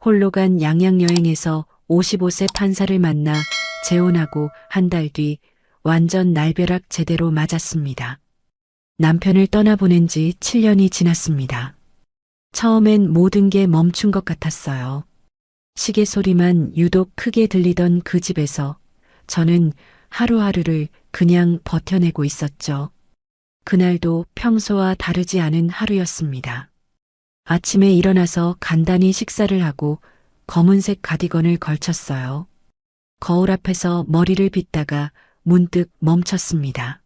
홀로 간 양양여행에서 55세 판사를 만나 재혼하고 한 달 뒤 완전 날벼락 제대로 맞았습니다. 남편을 떠나보낸 지 7년이 지났습니다. 처음엔 모든 게 멈춘 것 같았어요. 시계 소리만 유독 크게 들리던 그 집에서 저는 하루하루를 그냥 버텨내고 있었죠. 그날도 평소와 다르지 않은 하루였습니다. 아침에 일어나서 간단히 식사를 하고 검은색 가디건을 걸쳤어요. 거울 앞에서 머리를 빗다가 문득 멈췄습니다.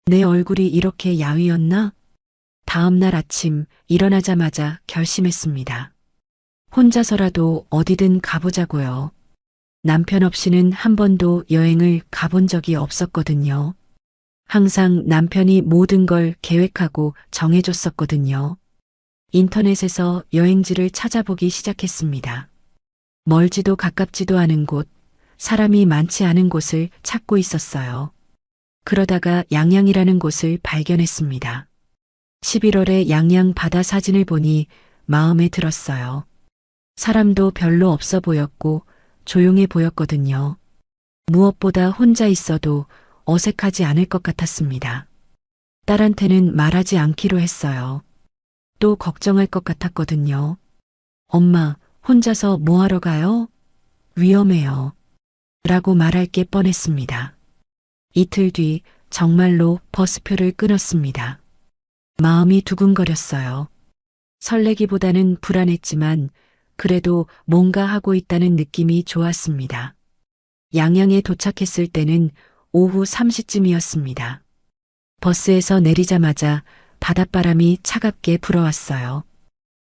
내 얼굴이 이렇게 야위었나? 다음 날 아침 일어나자마자 결심했습니다. 혼자서라도 어디든 가보자고요. 남편 없이는 한 번도 여행을 가본 적이 없었거든요. 항상 남편이 모든 걸 계획하고 정해줬었거든요. 인터넷에서 여행지를 찾아보기 시작했습니다. 멀지도 가깝지도 않은 곳, 사람이 많지 않은 곳을 찾고 있었어요. 그러다가 양양이라는 곳을 발견했습니다. 11월에 양양 바다 사진을 보니 마음에 들었어요. 사람도 별로 없어 보였고 조용해 보였거든요. 무엇보다 혼자 있어도 어색하지 않을 것 같았습니다. 딸한테는 말하지 않기로 했어요. 또 걱정할 것 같았거든요. 엄마, 혼자서 뭐 하러 가요? 위험해요. 라고 말할 게 뻔했습니다. 이틀 뒤 정말로 버스표를 끊었습니다. 마음이 두근거렸어요. 설레기보다는 불안했지만 그래도 뭔가 하고 있다는 느낌이 좋았습니다. 양양에 도착했을 때는 오후 3시쯤이었습니다. 버스에서 내리자마자 바닷바람이 차갑게 불어왔어요.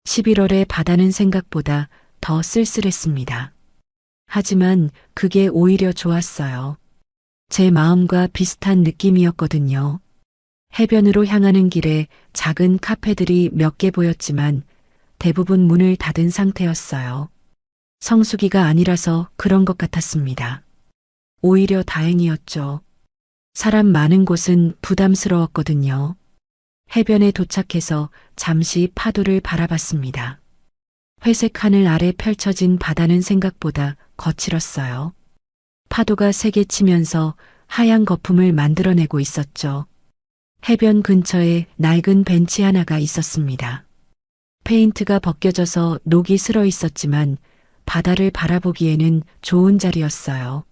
11월의 바다는 생각보다 더 쓸쓸했습니다. 하지만 그게 오히려 좋았어요. 제 마음과 비슷한 느낌이었거든요. 해변으로 향하는 길에 작은 카페들이 몇 개 보였지만 대부분 문을 닫은 상태였어요. 성수기가 아니라서 그런 것 같았습니다. 오히려 다행이었죠. 사람 많은 곳은 부담스러웠거든요. 해변에 도착해서 잠시 파도를 바라봤습니다. 회색 하늘 아래 펼쳐진 바다는 생각보다 거칠었어요. 파도가 세게 치면서 하얀 거품을 만들어내고 있었죠. 해변 근처에 낡은 벤치 하나가 있었습니다. 페인트가 벗겨져서 녹이 슬어 있었지만 바다를 바라보기에는 좋은 자리였어요.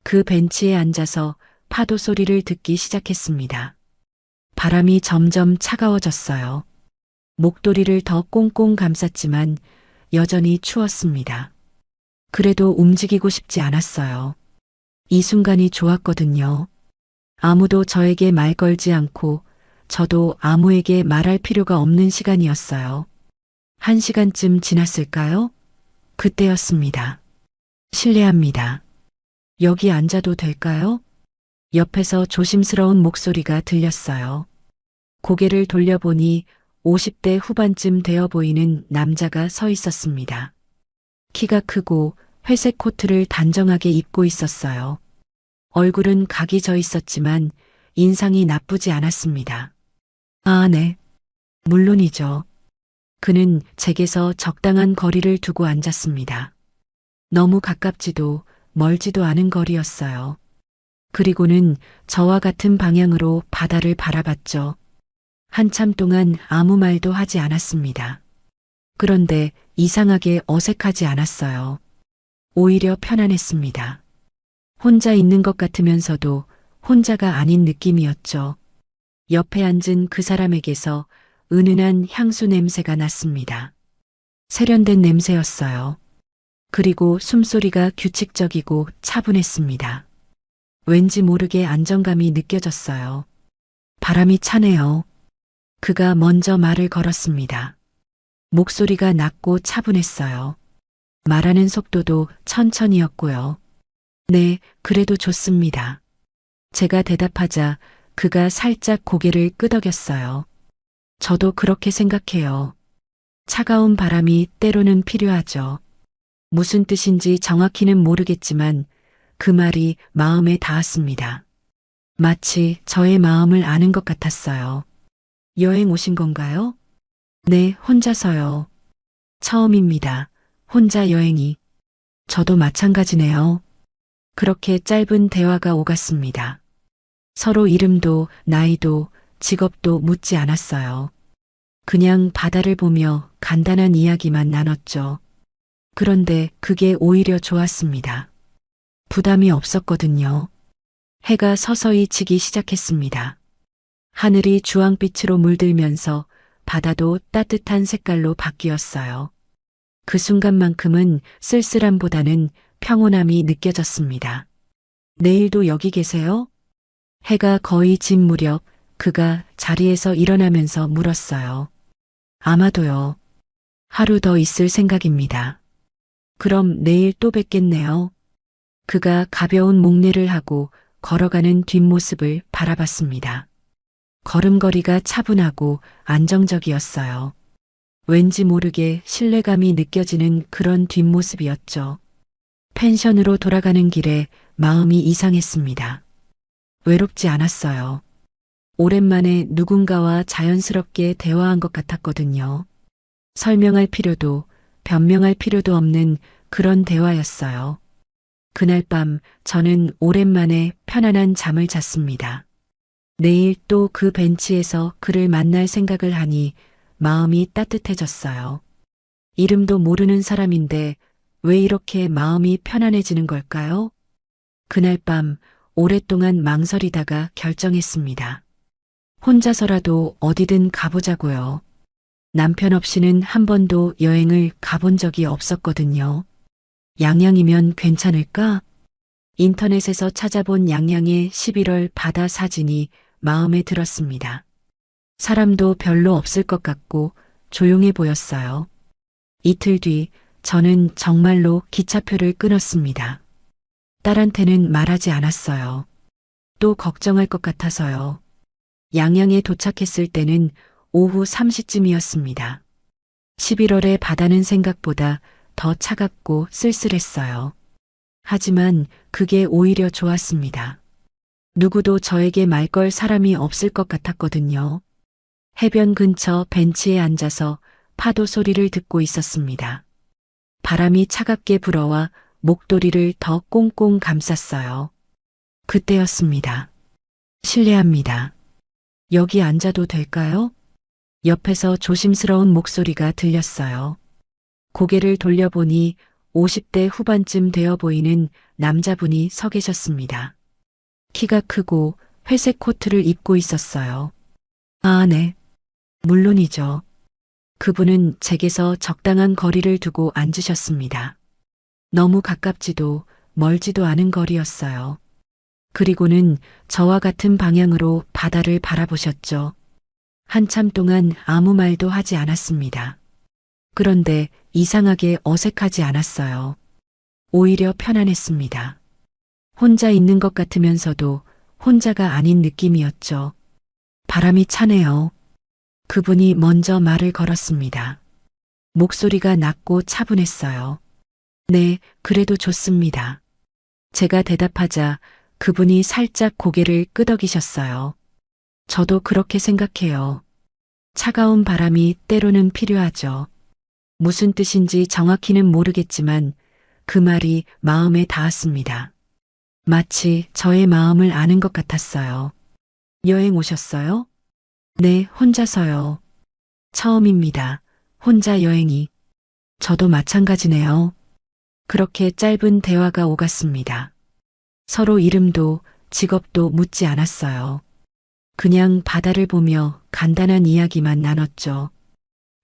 그 벤치에 앉아서 파도 소리를 듣기 시작했습니다. 바람이 점점 차가워졌어요. 목도리를 더 꽁꽁 감쌌지만 여전히 추웠습니다. 그래도 움직이고 싶지 않았어요. 이 순간이 좋았거든요. 아무도 저에게 말 걸지 않고 저도 아무에게 말할 필요가 없는 시간이었어요. 1시간쯤 지났을까요? 그때였습니다. 실례합니다. 여기 앉아도 될까요? 옆에서 조심스러운 목소리가 들렸어요. 고개를 돌려보니 50대 후반쯤 되어 보이는 남자가 서 있었습니다. 키가 크고 회색 코트를 단정하게 입고 있었어요. 얼굴은 각이 져 있었지만 인상이 나쁘지 않았습니다. 아, 네. 물론이죠. 그는 제게서 적당한 거리를 두고 앉았습니다. 너무 가깝지도 멀지도 않은 거리였어요. 그리고는 저와 같은 방향으로 바다를 바라봤죠. 한참 동안 아무 말도 하지 않았습니다. 그런데 이상하게 어색하지 않았어요. 오히려 편안했습니다. 혼자 있는 것 같으면서도 혼자가 아닌 느낌이었죠. 옆에 앉은 그 사람에게서 은은한 향수 냄새가 났습니다. 세련된 냄새였어요. 그리고 숨소리가 규칙적이고 차분했습니다. 왠지 모르게 안정감이 느껴졌어요. 바람이 차네요. 그가 먼저 말을 걸었습니다. 목소리가 낮고 차분했어요. 말하는 속도도 천천히였고요. 네, 그래도 좋습니다. 제가 대답하자 그가 살짝 고개를 끄덕였어요. 저도 그렇게 생각해요. 차가운 바람이 때로는 필요하죠. 무슨 뜻인지 정확히는 모르겠지만 그 말이 마음에 닿았습니다. 마치 저의 마음을 아는 것 같았어요. 여행 오신 건가요? 네, 혼자서요. 처음입니다. 혼자 여행이. 저도 마찬가지네요. 그렇게 짧은 대화가 오갔습니다. 서로 이름도 나이도 직업도 묻지 않았어요. 그냥 바다를 보며 간단한 이야기만 나눴죠. 그런데 그게 오히려 좋았습니다. 부담이 없었거든요. 해가 서서히 지기 시작했습니다. 하늘이 주황빛으로 물들면서 바다도 따뜻한 색깔로 바뀌었어요. 그 순간만큼은 쓸쓸함보다는 평온함이 느껴졌습니다. 내일도 여기 계세요? 해가 거의 진 무렵 그가 자리에서 일어나면서 물었어요. 아마도요. 하루 더 있을 생각입니다. 그럼 내일 또 뵙겠네요. 그가 가벼운 목례를 하고 걸어가는 뒷모습을 바라봤습니다. 걸음걸이가 차분하고 안정적이었어요. 왠지 모르게 신뢰감이 느껴지는 그런 뒷모습이었죠. 펜션으로 돌아가는 길에 마음이 이상했습니다. 외롭지 않았어요. 오랜만에 누군가와 자연스럽게 대화한 것 같았거든요. 설명할 필요도 변명할 필요도 없는 그런 대화였어요. 그날 밤 저는 오랜만에 편안한 잠을 잤습니다. 내일 또 그 벤치에서 그를 만날 생각을 하니 마음이 따뜻해졌어요. 이름도 모르는 사람인데 왜 이렇게 마음이 편안해지는 걸까요? 그날 밤 오랫동안 망설이다가 결정했습니다. 혼자서라도 어디든 가보자고요. 남편 없이는 한 번도 여행을 가본 적이 없었거든요. 양양이면 괜찮을까? 인터넷에서 찾아본 양양의 11월 바다 사진이 마음에 들었습니다. 사람도 별로 없을 것 같고 조용해 보였어요. 이틀 뒤 저는 정말로 기차표를 끊었습니다. 딸한테는 말하지 않았어요. 또 걱정할 것 같아서요. 양양에 도착했을 때는 오후 3시쯤이었습니다. 11월의 바다는 생각보다 더 차갑고 쓸쓸했어요. 하지만 그게 오히려 좋았습니다. 누구도 저에게 말 걸 사람이 없을 것 같았거든요. 해변 근처 벤치에 앉아서 파도 소리를 듣고 있었습니다. 바람이 차갑게 불어와 목도리를 더 꽁꽁 감쌌어요. 그때였습니다. 실례합니다. 여기 앉아도 될까요? 옆에서 조심스러운 목소리가 들렸어요. 고개를 돌려보니 50대 후반쯤 되어 보이는 남자분이 서 계셨습니다. 키가 크고 회색 코트를 입고 있었어요. 아, 네. 물론이죠. 그분은 제게서 적당한 거리를 두고 앉으셨습니다. 너무 가깝지도 멀지도 않은 거리였어요. 그리고는 저와 같은 방향으로 바다를 바라보셨죠. 한참 동안 아무 말도 하지 않았습니다. 그런데 이상하게 어색하지 않았어요. 오히려 편안했습니다. 혼자 있는 것 같으면서도 혼자가 아닌 느낌이었죠. 바람이 차네요. 그분이 먼저 말을 걸었습니다. 목소리가 낮고 차분했어요. 네, 그래도 좋습니다. 제가 대답하자 그분이 살짝 고개를 끄덕이셨어요. 저도 그렇게 생각해요. 차가운 바람이 때로는 필요하죠. 무슨 뜻인지 정확히는 모르겠지만 그 말이 마음에 닿았습니다. 마치 저의 마음을 아는 것 같았어요. 여행 오셨어요? 네, 혼자서요. 처음입니다. 혼자 여행이. 저도 마찬가지네요. 그렇게 짧은 대화가 오갔습니다. 서로 이름도 직업도 묻지 않았어요. 그냥 바다를 보며 간단한 이야기만 나눴죠.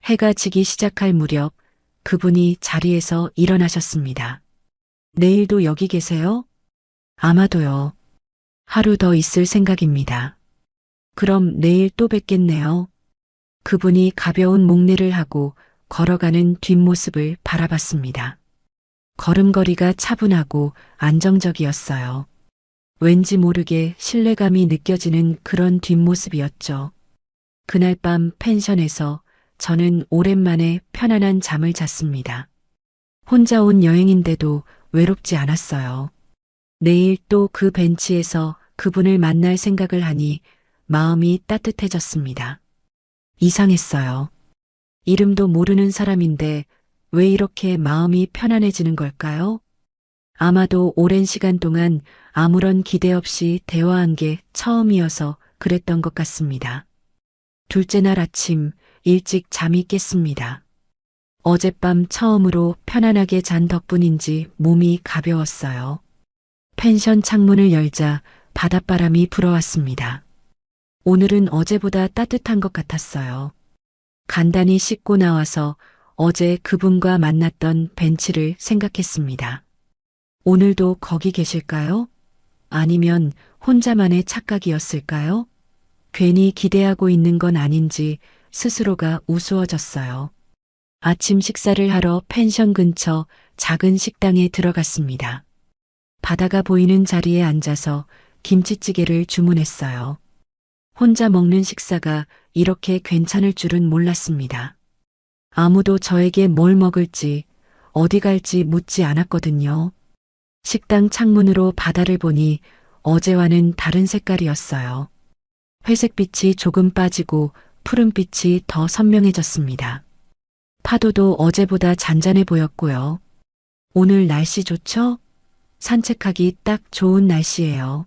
해가 지기 시작할 무렵 그분이 자리에서 일어나셨습니다. 내일도 여기 계세요? 아마도요. 하루 더 있을 생각입니다. 그럼 내일 또 뵙겠네요. 그분이 가벼운 목례를 하고 걸어가는 뒷모습을 바라봤습니다. 걸음걸이가 차분하고 안정적이었어요. 왠지 모르게 신뢰감이 느껴지는 그런 뒷모습이었죠. 그날 밤 펜션에서 저는 오랜만에 편안한 잠을 잤습니다. 혼자 온 여행인데도 외롭지 않았어요. 내일 또 그 벤치에서 그분을 만날 생각을 하니 마음이 따뜻해졌습니다. 이상했어요. 이름도 모르는 사람인데 왜 이렇게 마음이 편안해지는 걸까요? 아마도 오랜 시간 동안 아무런 기대 없이 대화한 게 처음이어서 그랬던 것 같습니다. 둘째 날 아침 일찍 잠이 깼습니다. 어젯밤 처음으로 편안하게 잔 덕분인지 몸이 가벼웠어요. 펜션 창문을 열자 바닷바람이 불어왔습니다. 오늘은 어제보다 따뜻한 것 같았어요. 간단히 씻고 나와서 어제 그분과 만났던 벤치를 생각했습니다. 오늘도 거기 계실까요? 아니면 혼자만의 착각이었을까요? 괜히 기대하고 있는 건 아닌지 스스로가 우스워졌어요. 아침 식사를 하러 펜션 근처 작은 식당에 들어갔습니다. 바다가 보이는 자리에 앉아서 김치찌개를 주문했어요. 혼자 먹는 식사가 이렇게 괜찮을 줄은 몰랐습니다. 아무도 저에게 뭘 먹을지, 어디 갈지 묻지 않았거든요. 식당 창문으로 바다를 보니 어제와는 다른 색깔이었어요. 회색빛이 조금 빠지고 푸른빛이 더 선명해졌습니다. 파도도 어제보다 잔잔해 보였고요. 오늘 날씨 좋죠? 산책하기 딱 좋은 날씨예요.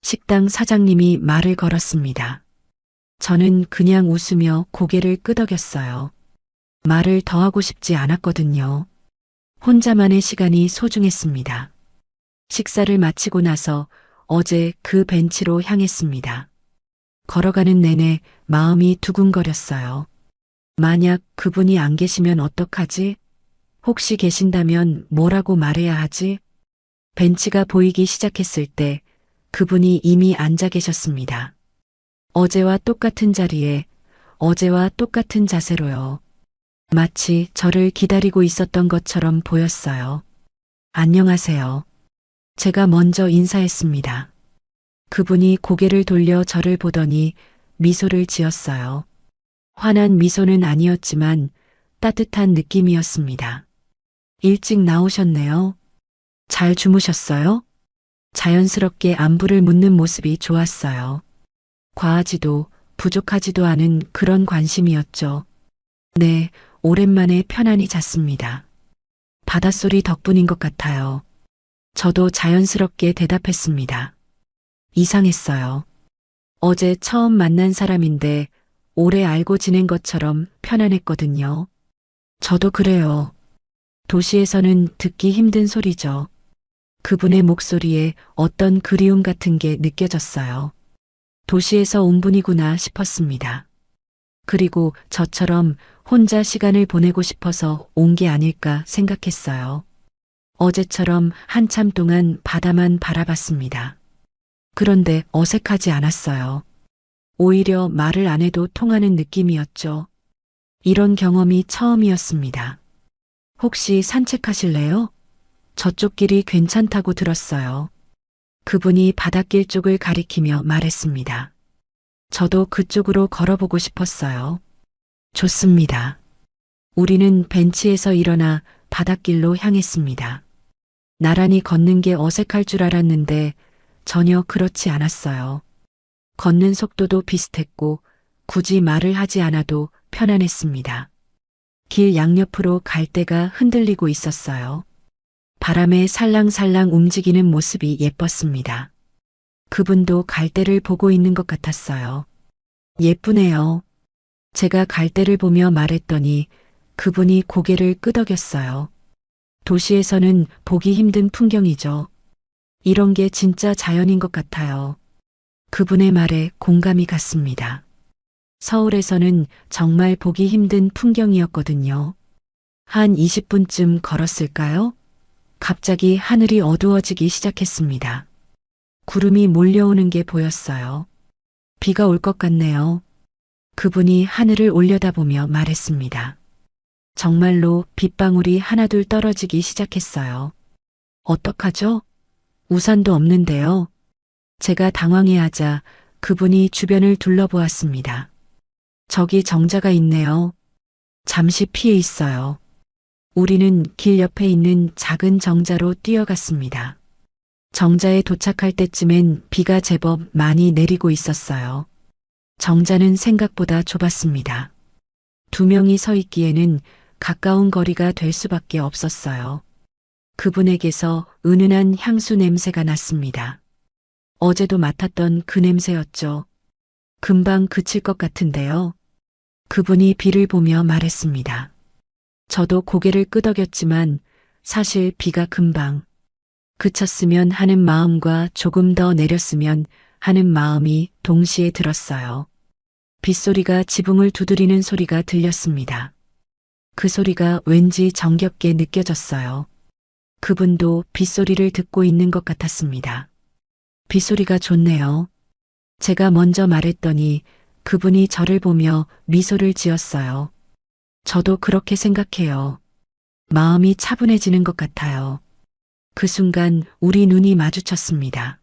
식당 사장님이 말을 걸었습니다. 저는 그냥 웃으며 고개를 끄덕였어요. 말을 더 하고 싶지 않았거든요. 혼자만의 시간이 소중했습니다. 식사를 마치고 나서 어제 그 벤치로 향했습니다. 걸어가는 내내 마음이 두근거렸어요. 만약 그분이 안 계시면 어떡하지? 혹시 계신다면 뭐라고 말해야 하지? 벤치가 보이기 시작했을 때 그분이 이미 앉아 계셨습니다. 어제와 똑같은 자리에, 어제와 똑같은 자세로요. 마치 저를 기다리고 있었던 것처럼 보였어요. 안녕하세요. 제가 먼저 인사했습니다. 그분이 고개를 돌려 저를 보더니 미소를 지었어요. 환한 미소는 아니었지만 따뜻한 느낌이었습니다. 일찍 나오셨네요. 잘 주무셨어요? 자연스럽게 안부를 묻는 모습이 좋았어요. 과하지도 부족하지도 않은 그런 관심이었죠. 네, 오랜만에 편안히 잤습니다. 바닷소리 덕분인 것 같아요. 저도 자연스럽게 대답했습니다. 이상했어요. 어제 처음 만난 사람인데 오래 알고 지낸 것처럼 편안했거든요. 저도 그래요. 도시에서는 듣기 힘든 소리죠. 그분의 목소리에 어떤 그리움 같은 게 느껴졌어요. 도시에서 온 분이구나 싶었습니다. 그리고 저처럼 혼자 시간을 보내고 싶어서 온 게 아닐까 생각했어요. 어제처럼 한참 동안 바다만 바라봤습니다. 그런데 어색하지 않았어요. 오히려 말을 안 해도 통하는 느낌이었죠. 이런 경험이 처음이었습니다. 혹시 산책하실래요? 저쪽 길이 괜찮다고 들었어요. 그분이 바닷길 쪽을 가리키며 말했습니다. 저도 그쪽으로 걸어보고 싶었어요. 좋습니다. 우리는 벤치에서 일어나 바닷길로 향했습니다. 나란히 걷는 게 어색할 줄 알았는데 전혀 그렇지 않았어요. 걷는 속도도 비슷했고 굳이 말을 하지 않아도 편안했습니다. 길 양옆으로 갈대가 흔들리고 있었어요. 바람에 살랑살랑 움직이는 모습이 예뻤습니다. 그분도 갈대를 보고 있는 것 같았어요. 예쁘네요. 제가 갈대를 보며 말했더니 그분이 고개를 끄덕였어요. 도시에서는 보기 힘든 풍경이죠. 이런 게 진짜 자연인 것 같아요. 그분의 말에 공감이 갔습니다. 서울에서는 정말 보기 힘든 풍경이었거든요. 한 20분쯤 걸었을까요? 갑자기 하늘이 어두워지기 시작했습니다. 구름이 몰려오는 게 보였어요. 비가 올 것 같네요. 그분이 하늘을 올려다보며 말했습니다. 정말로 빗방울이 하나둘 떨어지기 시작했어요. 어떡하죠? 우산도 없는데요. 제가 당황해하자 그분이 주변을 둘러보았습니다. 저기 정자가 있네요. 잠시 피해 있어요. 우리는 길 옆에 있는 작은 정자로 뛰어갔습니다. 정자에 도착할 때쯤엔 비가 제법 많이 내리고 있었어요. 정자는 생각보다 좁았습니다. 두 명이 서 있기에는 가까운 거리가 될 수밖에 없었어요. 그분에게서 은은한 향수 냄새가 났습니다. 어제도 맡았던 그 냄새였죠. 금방 그칠 것 같은데요. 그분이 비를 보며 말했습니다. 저도 고개를 끄덕였지만 사실 비가 금방 그쳤으면 하는 마음과 조금 더 내렸으면 하는 마음이 동시에 들었어요. 빗소리가 지붕을 두드리는 소리가 들렸습니다. 그 소리가 왠지 정겹게 느껴졌어요. 그분도 빗소리를 듣고 있는 것 같았습니다. 빗소리가 좋네요. 제가 먼저 말했더니 그분이 저를 보며 미소를 지었어요. 저도 그렇게 생각해요. 마음이 차분해지는 것 같아요. 그 순간 우리 눈이 마주쳤습니다.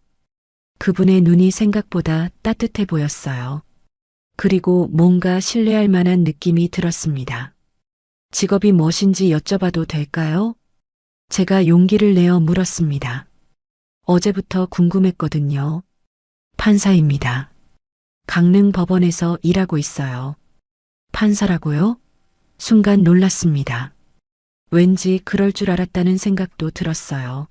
그분의 눈이 생각보다 따뜻해 보였어요. 그리고 뭔가 신뢰할 만한 느낌이 들었습니다. 직업이 무엇인지 여쭤봐도 될까요? 제가 용기를 내어 물었습니다. 어제부터 궁금했거든요. 판사입니다. 강릉 법원에서 일하고 있어요. 판사라고요? 순간 놀랐습니다. 왠지 그럴 줄 알았다는 생각도 들었어요.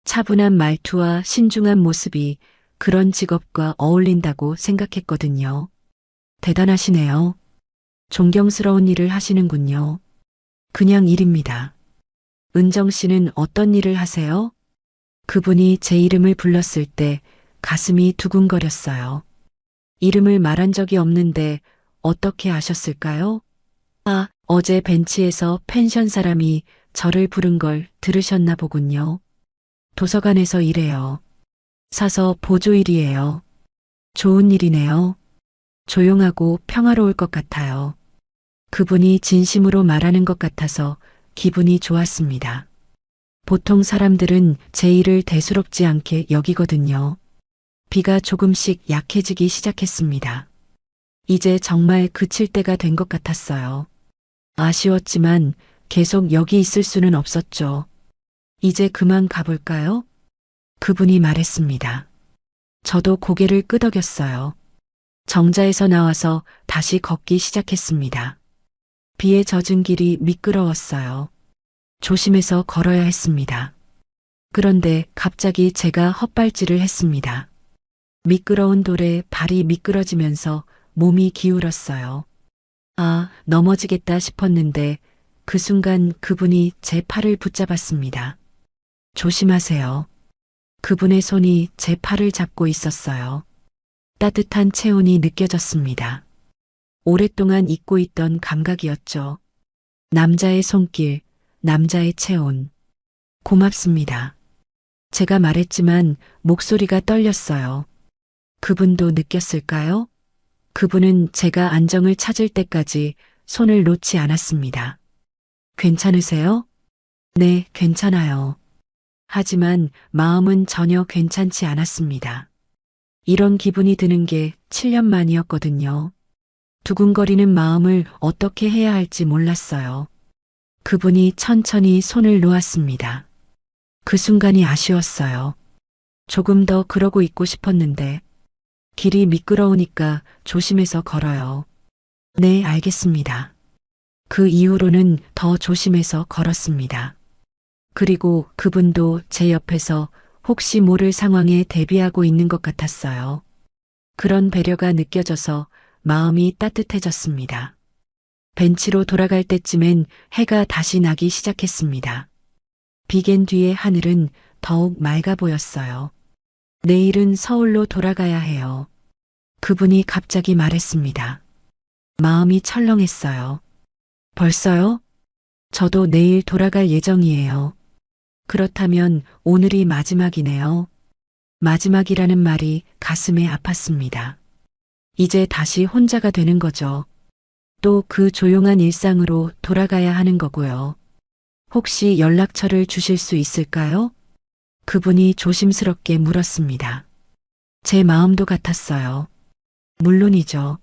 차분한 말투와 신중한 모습이 그런 직업과 어울린다고 생각했거든요. 대단하시네요. 존경스러운 일을 하시는군요. 그냥 일입니다. 은정 씨는 어떤 일을 하세요? 그분이 제 이름을 불렀을 때 가슴이 두근거렸어요. 이름을 말한 적이 없는데 어떻게 아셨을까요? 아, 어제 벤치에서 펜션 사람이 저를 부른 걸 들으셨나 보군요. 도서관에서 일해요. 사서 보조일이에요. 좋은 일이네요. 조용하고 평화로울 것 같아요. 그분이 진심으로 말하는 것 같아서 기분이 좋았습니다. 보통 사람들은 제 일을 대수롭지 않게 여기거든요. 비가 조금씩 약해지기 시작했습니다. 이제 정말 그칠 때가 된 것 같았어요. 아쉬웠지만 계속 여기 있을 수는 없었죠. 이제 그만 가볼까요? 그분이 말했습니다. 저도 고개를 끄덕였어요. 정자에서 나와서 다시 걷기 시작했습니다. 비에 젖은 길이 미끄러웠어요. 조심해서 걸어야 했습니다. 그런데 갑자기 제가 헛발질을 했습니다. 미끄러운 돌에 발이 미끄러지면서 몸이 기울었어요. 아, 넘어지겠다 싶었는데 그 순간 그분이 제 팔을 붙잡았습니다. 조심하세요. 그분의 손이 제 팔을 잡고 있었어요. 따뜻한 체온이 느껴졌습니다. 오랫동안 잊고 있던 감각이었죠. 남자의 손길, 남자의 체온. 고맙습니다. 제가 말했지만 목소리가 떨렸어요. 그분도 느꼈을까요? 그분은 제가 안정을 찾을 때까지 손을 놓지 않았습니다. 괜찮으세요? 네, 괜찮아요. 하지만 마음은 전혀 괜찮지 않았습니다. 이런 기분이 드는 게 7년 만이었거든요. 두근거리는 마음을 어떻게 해야 할지 몰랐어요. 그분이 천천히 손을 놓았습니다. 그 순간이 아쉬웠어요. 조금 더 그러고 있고 싶었는데 길이 미끄러우니까 조심해서 걸어요. 네, 알겠습니다. 그 이후로는 더 조심해서 걸었습니다. 그리고 그분도 제 옆에서 혹시 모를 상황에 대비하고 있는 것 같았어요. 그런 배려가 느껴져서 마음이 따뜻해졌습니다. 벤치로 돌아갈 때쯤엔 해가 다시 나기 시작했습니다. 비갠 뒤에 하늘은 더욱 맑아 보였어요. 내일은 서울로 돌아가야 해요. 그분이 갑자기 말했습니다. 마음이 철렁했어요. 벌써요? 저도 내일 돌아갈 예정이에요. 그렇다면 오늘이 마지막이네요. 마지막이라는 말이 가슴에 아팠습니다. 이제 다시 혼자가 되는 거죠. 또 그 조용한 일상으로 돌아가야 하는 거고요. 혹시 연락처를 주실 수 있을까요? 그분이 조심스럽게 물었습니다. 제 마음도 같았어요. 물론이죠.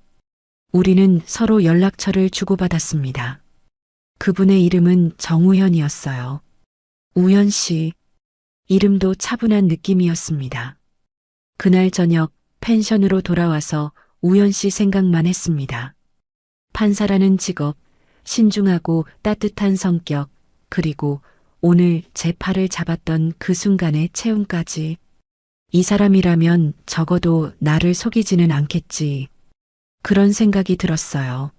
우리는 서로 연락처를 주고받았습니다. 그분의 이름은 정우현이었어요. 우현 씨. 이름도 차분한 느낌이었습니다. 그날 저녁 펜션으로 돌아와서 우현 씨 생각만 했습니다. 판사라는 직업, 신중하고 따뜻한 성격, 그리고 오늘 제 팔을 잡았던 그 순간의 체온까지. 이 사람이라면 적어도 나를 속이지는 않겠지. 그런 생각이 들었어요.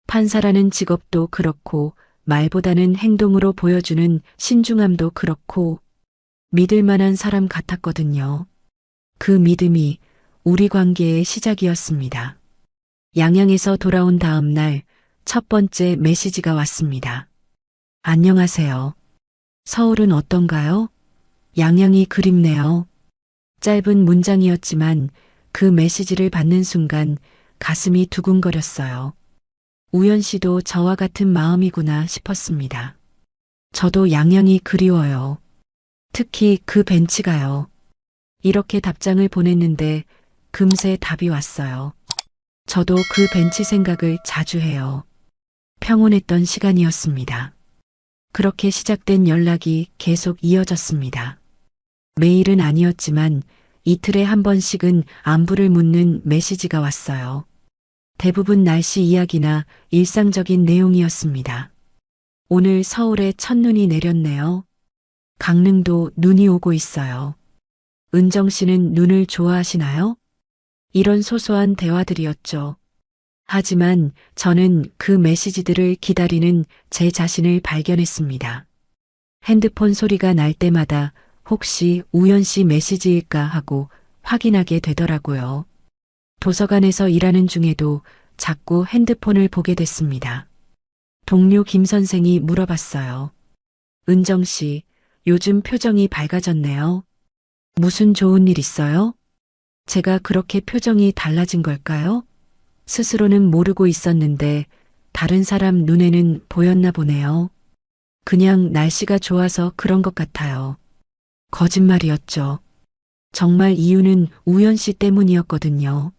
판사라는 직업도 그렇고 말보다는 행동으로 보여주는 신중함도 그렇고 믿을 만한 사람 같았거든요. 그 믿음이 우리 관계의 시작이었습니다. 양양에서 돌아온 다음 날 첫 번째 메시지가 왔습니다. 안녕하세요. 서울은 어떤가요? 양양이 그립네요. 짧은 문장이었지만 그 메시지를 받는 순간 가슴이 두근거렸어요. 우연 씨도 저와 같은 마음이구나 싶었습니다. 저도 양양이 그리워요. 특히 그 벤치가요. 이렇게 답장을 보냈는데 금세 답이 왔어요. 저도 그 벤치 생각을 자주 해요. 평온했던 시간이었습니다. 그렇게 시작된 연락이 계속 이어졌습니다. 매일은 아니었지만 이틀에 한 번씩은 안부를 묻는 메시지가 왔어요. 대부분 날씨 이야기나 일상적인 내용이었습니다. 오늘 서울에 첫눈이 내렸네요. 강릉도 눈이 오고 있어요. 은정 씨는 눈을 좋아하시나요? 이런 소소한 대화들이었죠. 하지만 저는 그 메시지들을 기다리는 제 자신을 발견했습니다. 핸드폰 소리가 날 때마다 혹시 우연 씨 메시지일까 하고 확인하게 되더라고요. 도서관에서 일하는 중에도 자꾸 핸드폰을 보게 됐습니다. 동료 김 선생이 물어봤어요. 은정 씨, 요즘 표정이 밝아졌네요. 무슨 좋은 일 있어요? 제가 그렇게 표정이 달라진 걸까요? 스스로는 모르고 있었는데 다른 사람 눈에는 보였나 보네요. 그냥 날씨가 좋아서 그런 것 같아요. 거짓말이었죠. 정말 이유는 우연 씨 때문이었거든요.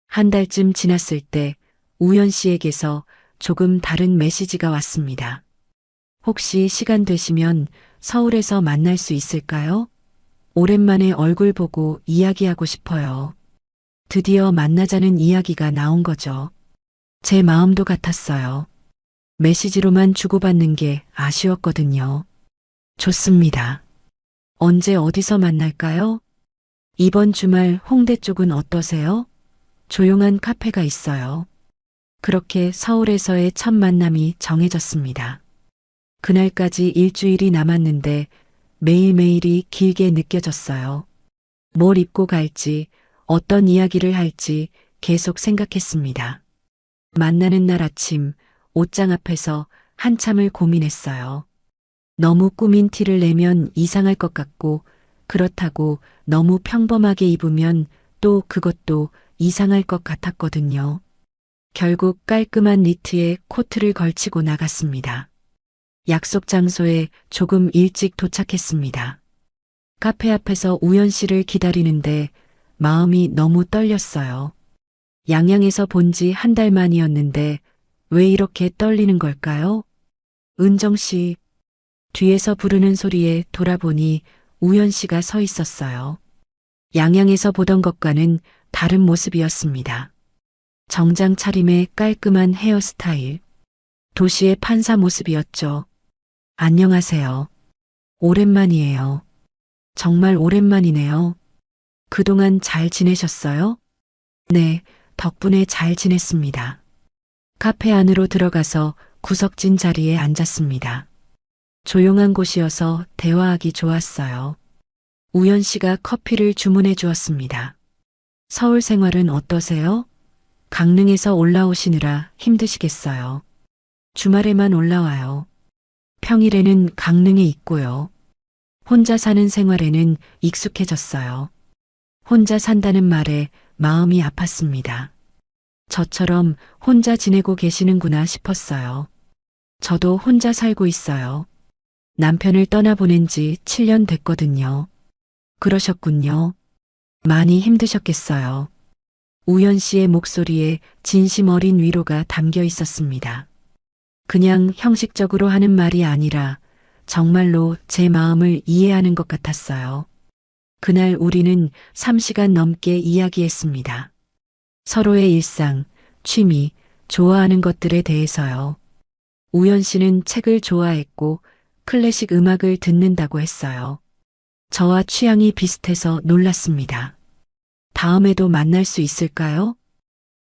한 달쯤 지났을 때 우연 씨에게서 조금 다른 메시지가 왔습니다. 혹시 시간 되시면 서울에서 만날 수 있을까요? 오랜만에 얼굴 보고 이야기하고 싶어요. 드디어 만나자는 이야기가 나온 거죠. 제 마음도 같았어요. 메시지로만 주고받는 게 아쉬웠거든요. 좋습니다. 언제 어디서 만날까요? 이번 주말 홍대 쪽은 어떠세요? 조용한 카페가 있어요. 그렇게 서울에서의 첫 만남이 정해졌습니다. 그날까지 일주일이 남았는데 매일매일이 길게 느껴졌어요. 뭘 입고 갈지, 어떤 이야기를 할지 계속 생각했습니다. 만나는 날 아침 옷장 앞에서 한참을 고민했어요. 너무 꾸민 티를 내면 이상할 것 같고 그렇다고 너무 평범하게 입으면 또 그것도 이상할 것 같았거든요. 결국 깔끔한 니트에 코트를 걸치고 나갔습니다. 약속 장소에 조금 일찍 도착했습니다. 카페 앞에서 우연 씨를 기다리는데 마음이 너무 떨렸어요. 양양에서 본 지 한 달 만이었는데 왜 이렇게 떨리는 걸까요? 은정 씨, 뒤에서 부르는 소리에 돌아보니 우연 씨가 서 있었어요. 양양에서 보던 것과는 다른 모습이었습니다. 정장 차림에 깔끔한 헤어스타일. 도시의 판사 모습이었죠. 안녕하세요. 오랜만이에요. 정말 오랜만이네요. 그동안 잘 지내셨어요? 네, 덕분에 잘 지냈습니다. 카페 안으로 들어가서 구석진 자리에 앉았습니다. 조용한 곳이어서 대화하기 좋았어요. 우연 씨가 커피를 주문해 주었습니다. 서울 생활은 어떠세요? 강릉에서 올라오시느라 힘드시겠어요. 주말에만 올라와요. 평일에는 강릉에 있고요. 혼자 사는 생활에는 익숙해졌어요. 혼자 산다는 말에 마음이 아팠습니다. 저처럼 혼자 지내고 계시는구나 싶었어요. 저도 혼자 살고 있어요. 남편을 떠나보낸 지 7년 됐거든요. 그러셨군요. 많이 힘드셨겠어요. 우연 씨의 목소리에 진심 어린 위로가 담겨 있었습니다. 그냥 형식적으로 하는 말이 아니라 정말로 제 마음을 이해하는 것 같았어요. 그날 우리는 3시간 넘게 이야기했습니다. 서로의 일상, 취미, 좋아하는 것들에 대해서요. 우연 씨는 책을 좋아했고 클래식 음악을 듣는다고 했어요. 저와 취향이 비슷해서 놀랐습니다. 다음에도 만날 수 있을까요?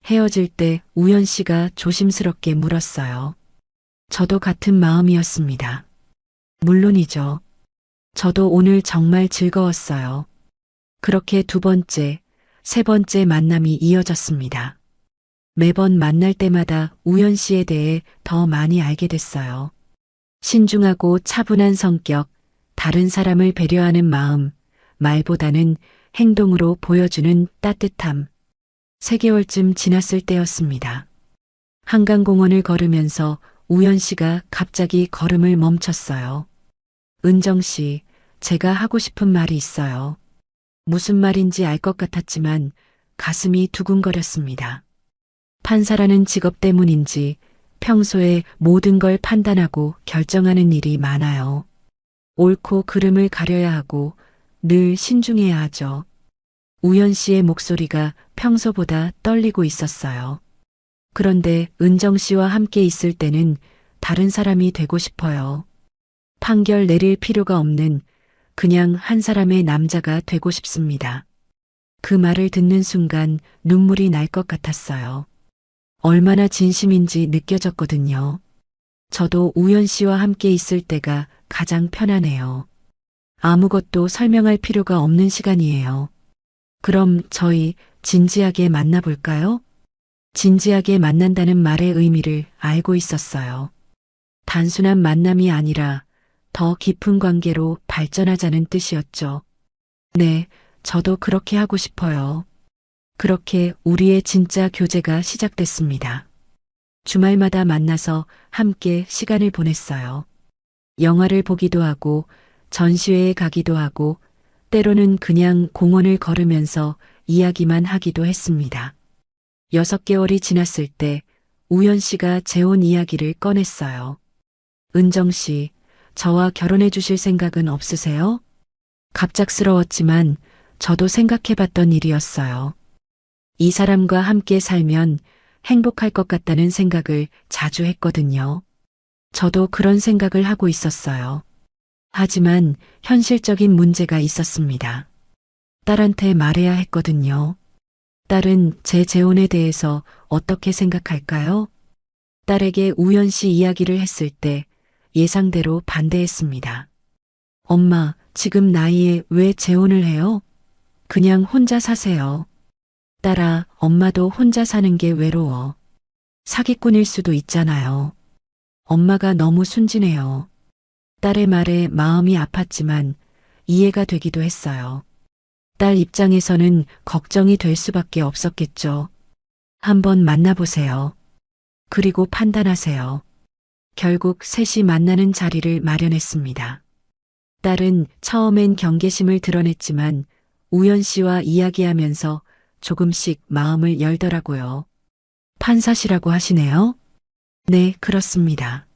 헤어질 때 우연 씨가 조심스럽게 물었어요. 저도 같은 마음이었습니다. 물론이죠. 저도 오늘 정말 즐거웠어요. 그렇게 두 번째, 세 번째 만남이 이어졌습니다. 매번 만날 때마다 우연 씨에 대해 더 많이 알게 됐어요. 신중하고 차분한 성격, 다른 사람을 배려하는 마음, 말보다는 행동으로 보여주는 따뜻함. 3개월쯤 지났을 때였습니다. 한강공원을 걸으면서 우연 씨가 갑자기 걸음을 멈췄어요. 은정 씨, 제가 하고 싶은 말이 있어요. 무슨 말인지 알 것 같았지만 가슴이 두근거렸습니다. 판사라는 직업 때문인지 평소에 모든 걸 판단하고 결정하는 일이 많아요. 옳고 그름을 가려야 하고 늘 신중해야 하죠. 우연 씨의 목소리가 평소보다 떨리고 있었어요. 그런데 은정 씨와 함께 있을 때는 다른 사람이 되고 싶어요. 판결 내릴 필요가 없는 그냥 한 사람의 남자가 되고 싶습니다. 그 말을 듣는 순간 눈물이 날 것 같았어요. 얼마나 진심인지 느껴졌거든요. 저도 우연 씨와 함께 있을 때가 가장 편하네요. 아무것도 설명할 필요가 없는 시간이에요. 그럼 저희 진지하게 만나볼까요? 진지하게 만난다는 말의 의미를 알고 있었어요. 단순한 만남이 아니라 더 깊은 관계로 발전하자는 뜻이었죠. 네, 저도 그렇게 하고 싶어요. 그렇게 우리의 진짜 교제가 시작됐습니다. 주말마다 만나서 함께 시간을 보냈어요. 영화를 보기도 하고 전시회에 가기도 하고 때로는 그냥 공원을 걸으면서 이야기만 하기도 했습니다. 6개월이 지났을 때 우연 씨가 재혼 이야기를 꺼냈어요. 은정 씨, 저와 결혼해 주실 생각은 없으세요? 갑작스러웠지만 저도 생각해 봤던 일이었어요. 이 사람과 함께 살면 행복할 것 같다는 생각을 자주 했거든요. 저도 그런 생각을 하고 있었어요. 하지만 현실적인 문제가 있었습니다. 딸한테 말해야 했거든요. 딸은 제 재혼에 대해서 어떻게 생각할까요? 딸에게 우연 씨 이야기를 했을 때 예상대로 반대했습니다. 엄마, 지금 나이에 왜 재혼을 해요? 그냥 혼자 사세요. 딸아, 엄마도 혼자 사는 게 외로워. 사기꾼일 수도 있잖아요. 엄마가 너무 순진해요. 딸의 말에 마음이 아팠지만 이해가 되기도 했어요. 딸 입장에서는 걱정이 될 수밖에 없었겠죠. 한번 만나보세요. 그리고 판단하세요. 결국 셋이 만나는 자리를 마련했습니다. 딸은 처음엔 경계심을 드러냈지만 우연 씨와 이야기하면서 조금씩 마음을 열더라고요. 판사시라고 하시네요? 네, 그렇습니다.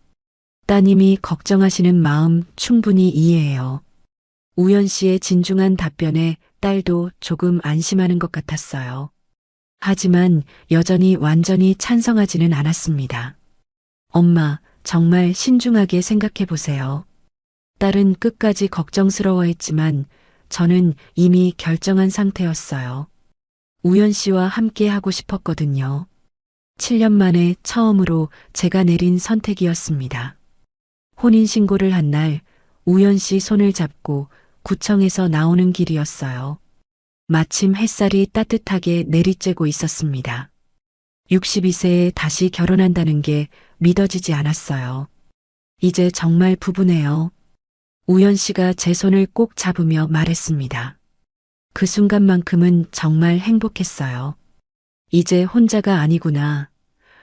따님이 걱정하시는 마음 충분히 이해해요. 우연 씨의 진중한 답변에 딸도 조금 안심하는 것 같았어요. 하지만 여전히 완전히 찬성하지는 않았습니다. 엄마, 정말 신중하게 생각해 보세요. 딸은 끝까지 걱정스러워했지만 저는 이미 결정한 상태였어요. 우연 씨와 함께 하고 싶었거든요. 7년 만에 처음으로 제가 내린 선택이었습니다. 혼인신고를 한 날 우연 씨 손을 잡고 구청에서 나오는 길이었어요. 마침 햇살이 따뜻하게 내리쬐고 있었습니다. 62세에 다시 결혼한다는 게 믿어지지 않았어요. 이제 정말 부부네요. 우연 씨가 제 손을 꼭 잡으며 말했습니다. 그 순간만큼은 정말 행복했어요. 이제 혼자가 아니구나.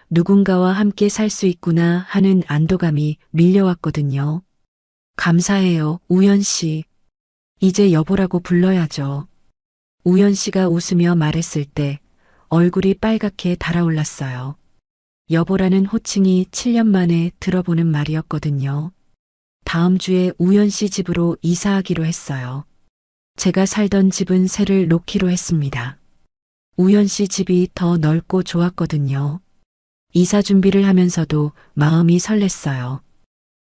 누군가와 함께 살 수 있구나 하는 안도감이 밀려왔거든요. 감사해요, 우연 씨. 이제 여보라고 불러야죠. 우연 씨가 웃으며 말했을 때 얼굴이 빨갛게 달아올랐어요. 여보라는 호칭이 7년 만에 들어보는 말이었거든요. 다음 주에 우연 씨 집으로 이사하기로 했어요. 제가 살던 집은 새를 놓기로 했습니다. 우연 씨 집이 더 넓고 좋았거든요. 이사 준비를 하면서도 마음이 설렜어요.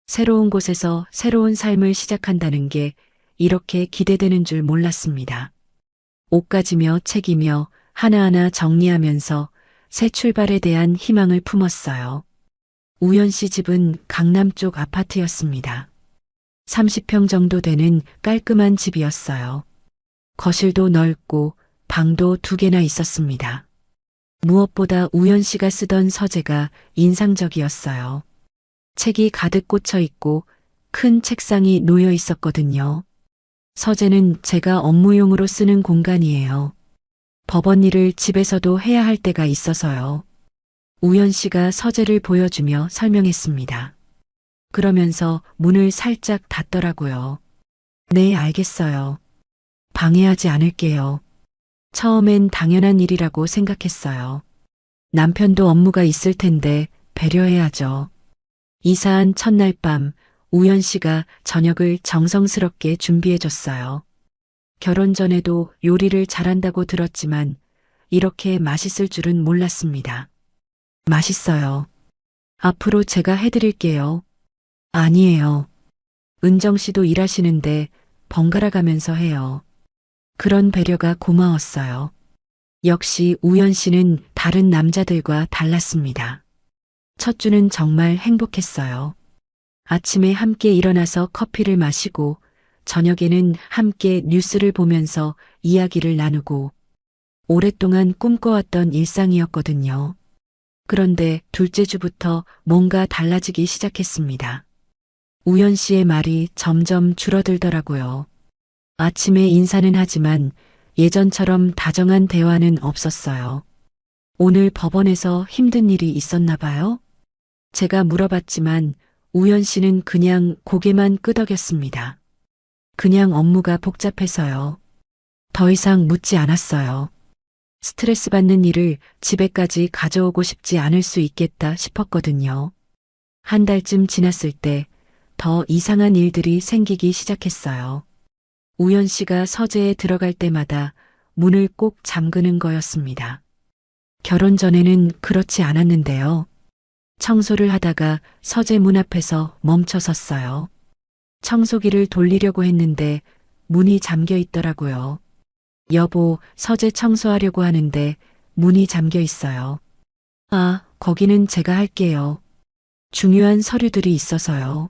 새로운 곳에서 새로운 삶을 시작한다는 게 이렇게 기대되는 줄 몰랐습니다. 옷가지며 책이며 하나하나 정리하면서 새 출발에 대한 희망을 품었어요. 우연 씨 집은 강남 쪽 아파트였습니다. 30평 정도 되는 깔끔한 집이었어요. 거실도 넓고 방도 2개나 있었습니다. 무엇보다 우연 씨가 쓰던 서재가 인상적이었어요. 책이 가득 꽂혀 있고 큰 책상이 놓여 있었거든요. 서재는 제가 업무용으로 쓰는 공간이에요. 법원 일을 집에서도 해야 할 때가 있어서요. 우연 씨가 서재를 보여주며 설명했습니다. 그러면서 문을 살짝 닫더라고요. 네, 알겠어요. 방해하지 않을게요. 처음엔 당연한 일이라고 생각했어요. 남편도 업무가 있을 텐데 배려해야죠. 이사한 첫날 밤 우연 씨가 저녁을 정성스럽게 준비해줬어요. 결혼 전에도 요리를 잘한다고 들었지만 이렇게 맛있을 줄은 몰랐습니다. 맛있어요. 앞으로 제가 해드릴게요. 아니에요. 은정 씨도 일하시는데 번갈아 가면서 해요. 그런 배려가 고마웠어요. 역시 우연 씨는 다른 남자들과 달랐습니다. 첫 주는 정말 행복했어요. 아침에 함께 일어나서 커피를 마시고 저녁에는 함께 뉴스를 보면서 이야기를 나누고 오랫동안 꿈꿔왔던 일상이었거든요. 그런데 둘째 주부터 뭔가 달라지기 시작했습니다. 우연 씨의 말이 점점 줄어들더라고요. 아침에 인사는 하지만 예전처럼 다정한 대화는 없었어요. 오늘 법원에서 힘든 일이 있었나 봐요? 제가 물어봤지만 우연 씨는 그냥 고개만 끄덕였습니다. 그냥 업무가 복잡해서요. 더 이상 묻지 않았어요. 스트레스 받는 일을 집에까지 가져오고 싶지 않을 수 있겠다 싶었거든요. 한 달쯤 지났을 때 더 이상한 일들이 생기기 시작했어요. 우연 씨가 서재에 들어갈 때마다 문을 꼭 잠그는 거였습니다. 결혼 전에는 그렇지 않았는데요. 청소를 하다가 서재 문 앞에서 멈춰 섰어요. 청소기를 돌리려고 했는데 문이 잠겨 있더라고요. 여보, 서재 청소하려고 하는데 문이 잠겨 있어요. 아, 거기는 제가 할게요. 중요한 서류들이 있어서요.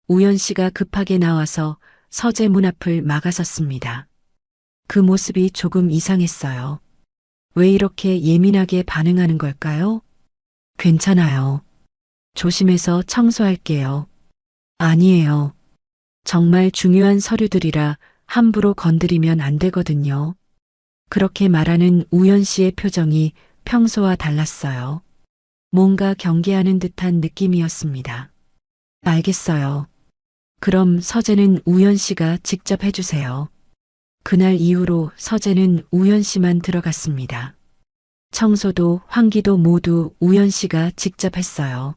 우연 씨가 급하게 나와서 서재 문 앞을 막아섰습니다. 그 모습이 조금 이상했어요. 왜 이렇게 예민하게 반응하는 걸까요? 괜찮아요. 조심해서 청소할게요. 아니에요. 정말 중요한 서류들이라 함부로 건드리면 안 되거든요. 그렇게 말하는 우연 씨의 표정이 평소와 달랐어요. 뭔가 경계하는 듯한 느낌이었습니다. 알겠어요. 그럼 서재는 우연 씨가 직접 해주세요. 그날 이후로 서재는 우연 씨만 들어갔습니다. 청소도 환기도 모두 우연 씨가 직접 했어요.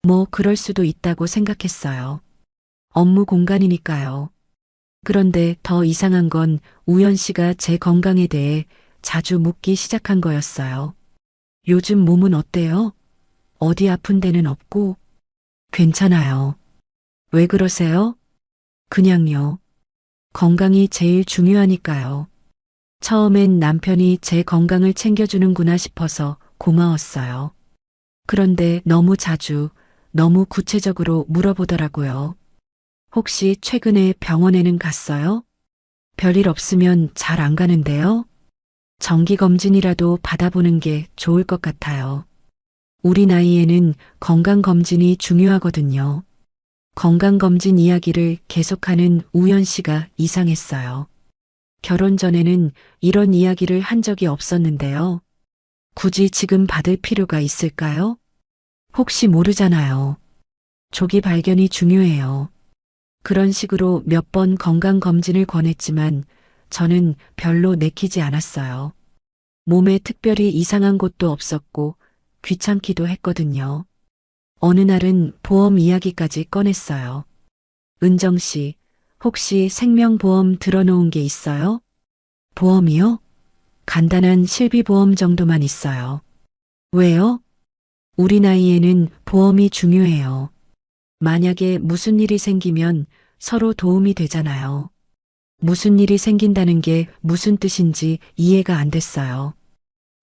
뭐 그럴 수도 있다고 생각했어요. 업무 공간이니까요. 그런데 더 이상한 건 우연 씨가 제 건강에 대해 자주 묻기 시작한 거였어요. 요즘 몸은 어때요? 어디 아픈 데는 없고? 괜찮아요. 왜 그러세요? 그냥요. 건강이 제일 중요하니까요. 처음엔 남편이 제 건강을 챙겨주는구나 싶어서 고마웠어요. 그런데 너무 자주, 너무 구체적으로 물어보더라고요. 혹시 최근에 병원에는 갔어요? 별일 없으면 잘 안 가는데요? 정기검진이라도 받아보는 게 좋을 것 같아요. 우리 나이에는 건강검진이 중요하거든요. 건강검진 이야기를 계속하는 우연 씨가 이상했어요. 결혼 전에는 이런 이야기를 한 적이 없었는데요. 굳이 지금 받을 필요가 있을까요? 혹시 모르잖아요. 조기 발견이 중요해요. 그런 식으로 몇 번 건강검진을 권했지만 저는 별로 내키지 않았어요. 몸에 특별히 이상한 곳도 없었고 귀찮기도 했거든요. 어느 날은 보험 이야기까지 꺼냈어요. 은정 씨, 혹시 생명보험 들어놓은 게 있어요? 보험이요? 간단한 실비보험 정도만 있어요. 왜요? 우리 나이에는 보험이 중요해요. 만약에 무슨 일이 생기면 서로 도움이 되잖아요. 무슨 일이 생긴다는 게 무슨 뜻인지 이해가 안 됐어요.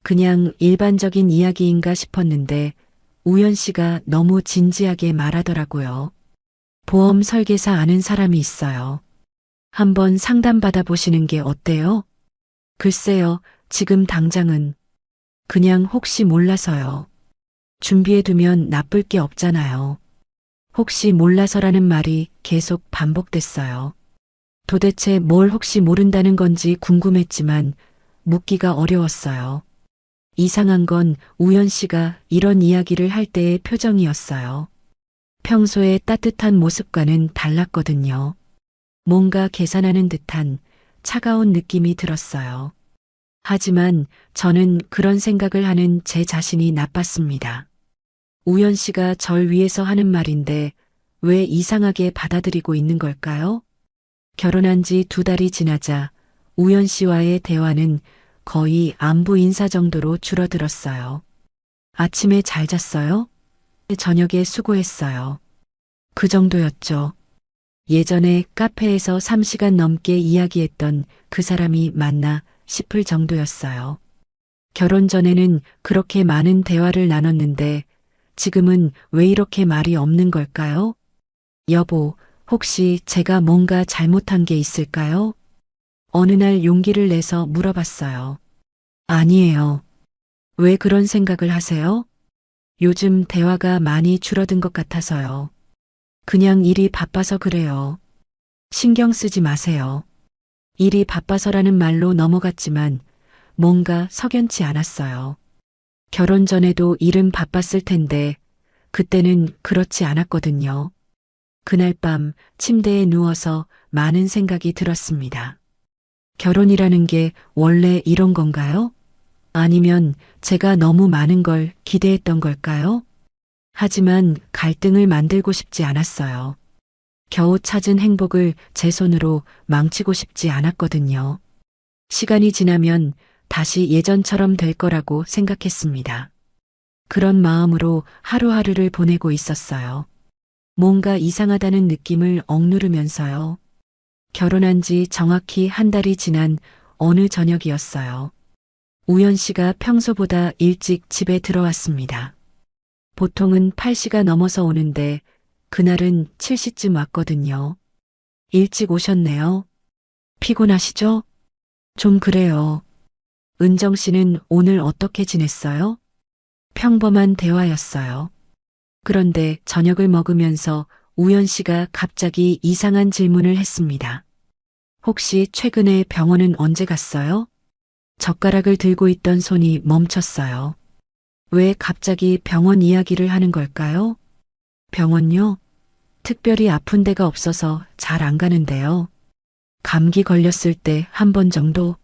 그냥 일반적인 이야기인가 싶었는데 우연 씨가 너무 진지하게 말하더라고요. 보험 설계사 아는 사람이 있어요. 한번 상담받아 보시는 게 어때요? 글쎄요, 지금 당장은 그냥 혹시 몰라서요. 준비해 두면 나쁠 게 없잖아요. 혹시 몰라서라는 말이 계속 반복됐어요. 도대체 뭘 혹시 모른다는 건지 궁금했지만 묻기가 어려웠어요. 이상한 건 우연 씨가 이런 이야기를 할 때의 표정이었어요. 평소의 따뜻한 모습과는 달랐거든요. 뭔가 계산하는 듯한 차가운 느낌이 들었어요. 하지만 저는 그런 생각을 하는 제 자신이 나빴습니다. 우연 씨가 절 위해서 하는 말인데 왜 이상하게 받아들이고 있는 걸까요? 결혼한 지 2달이 지나자 우연 씨와의 대화는 거의 안부 인사 정도로 줄어들었어요. 아침에 잘 잤어요? 저녁에 수고했어요. 그 정도였죠. 예전에 카페에서 3시간 넘게 이야기했던 그 사람이 맞나 싶을 정도였어요. 결혼 전에는 그렇게 많은 대화를 나눴는데 지금은 왜 이렇게 말이 없는 걸까요? 여보, 혹시 제가 뭔가 잘못한 게 있을까요? 어느 날 용기를 내서 물어봤어요. 아니에요. 왜 그런 생각을 하세요? 요즘 대화가 많이 줄어든 것 같아서요. 그냥 일이 바빠서 그래요. 신경 쓰지 마세요. 일이 바빠서라는 말로 넘어갔지만 뭔가 석연치 않았어요. 결혼 전에도 일은 바빴을 텐데 그때는 그렇지 않았거든요. 그날 밤 침대에 누워서 많은 생각이 들었습니다. 결혼이라는 게 원래 이런 건가요? 아니면 제가 너무 많은 걸 기대했던 걸까요? 하지만 갈등을 만들고 싶지 않았어요. 겨우 찾은 행복을 제 손으로 망치고 싶지 않았거든요. 시간이 지나면 다시 예전처럼 될 거라고 생각했습니다. 그런 마음으로 하루하루를 보내고 있었어요. 뭔가 이상하다는 느낌을 억누르면서요. 결혼한 지 정확히 1달이 지난 어느 저녁이었어요. 우연 씨가 평소보다 일찍 집에 들어왔습니다. 보통은 8시가 넘어서 오는데 그날은 7시쯤 왔거든요. 일찍 오셨네요. 피곤하시죠? 좀 그래요. 은정 씨는 오늘 어떻게 지냈어요? 평범한 대화였어요. 그런데 저녁을 먹으면서 우연 씨가 갑자기 이상한 질문을 했습니다. 혹시 최근에 병원은 언제 갔어요? 젓가락을 들고 있던 손이 멈췄어요. 왜 갑자기 병원 이야기를 하는 걸까요? 병원요? 특별히 아픈 데가 없어서 잘 안 가는데요. 감기 걸렸을 때 1번 정도?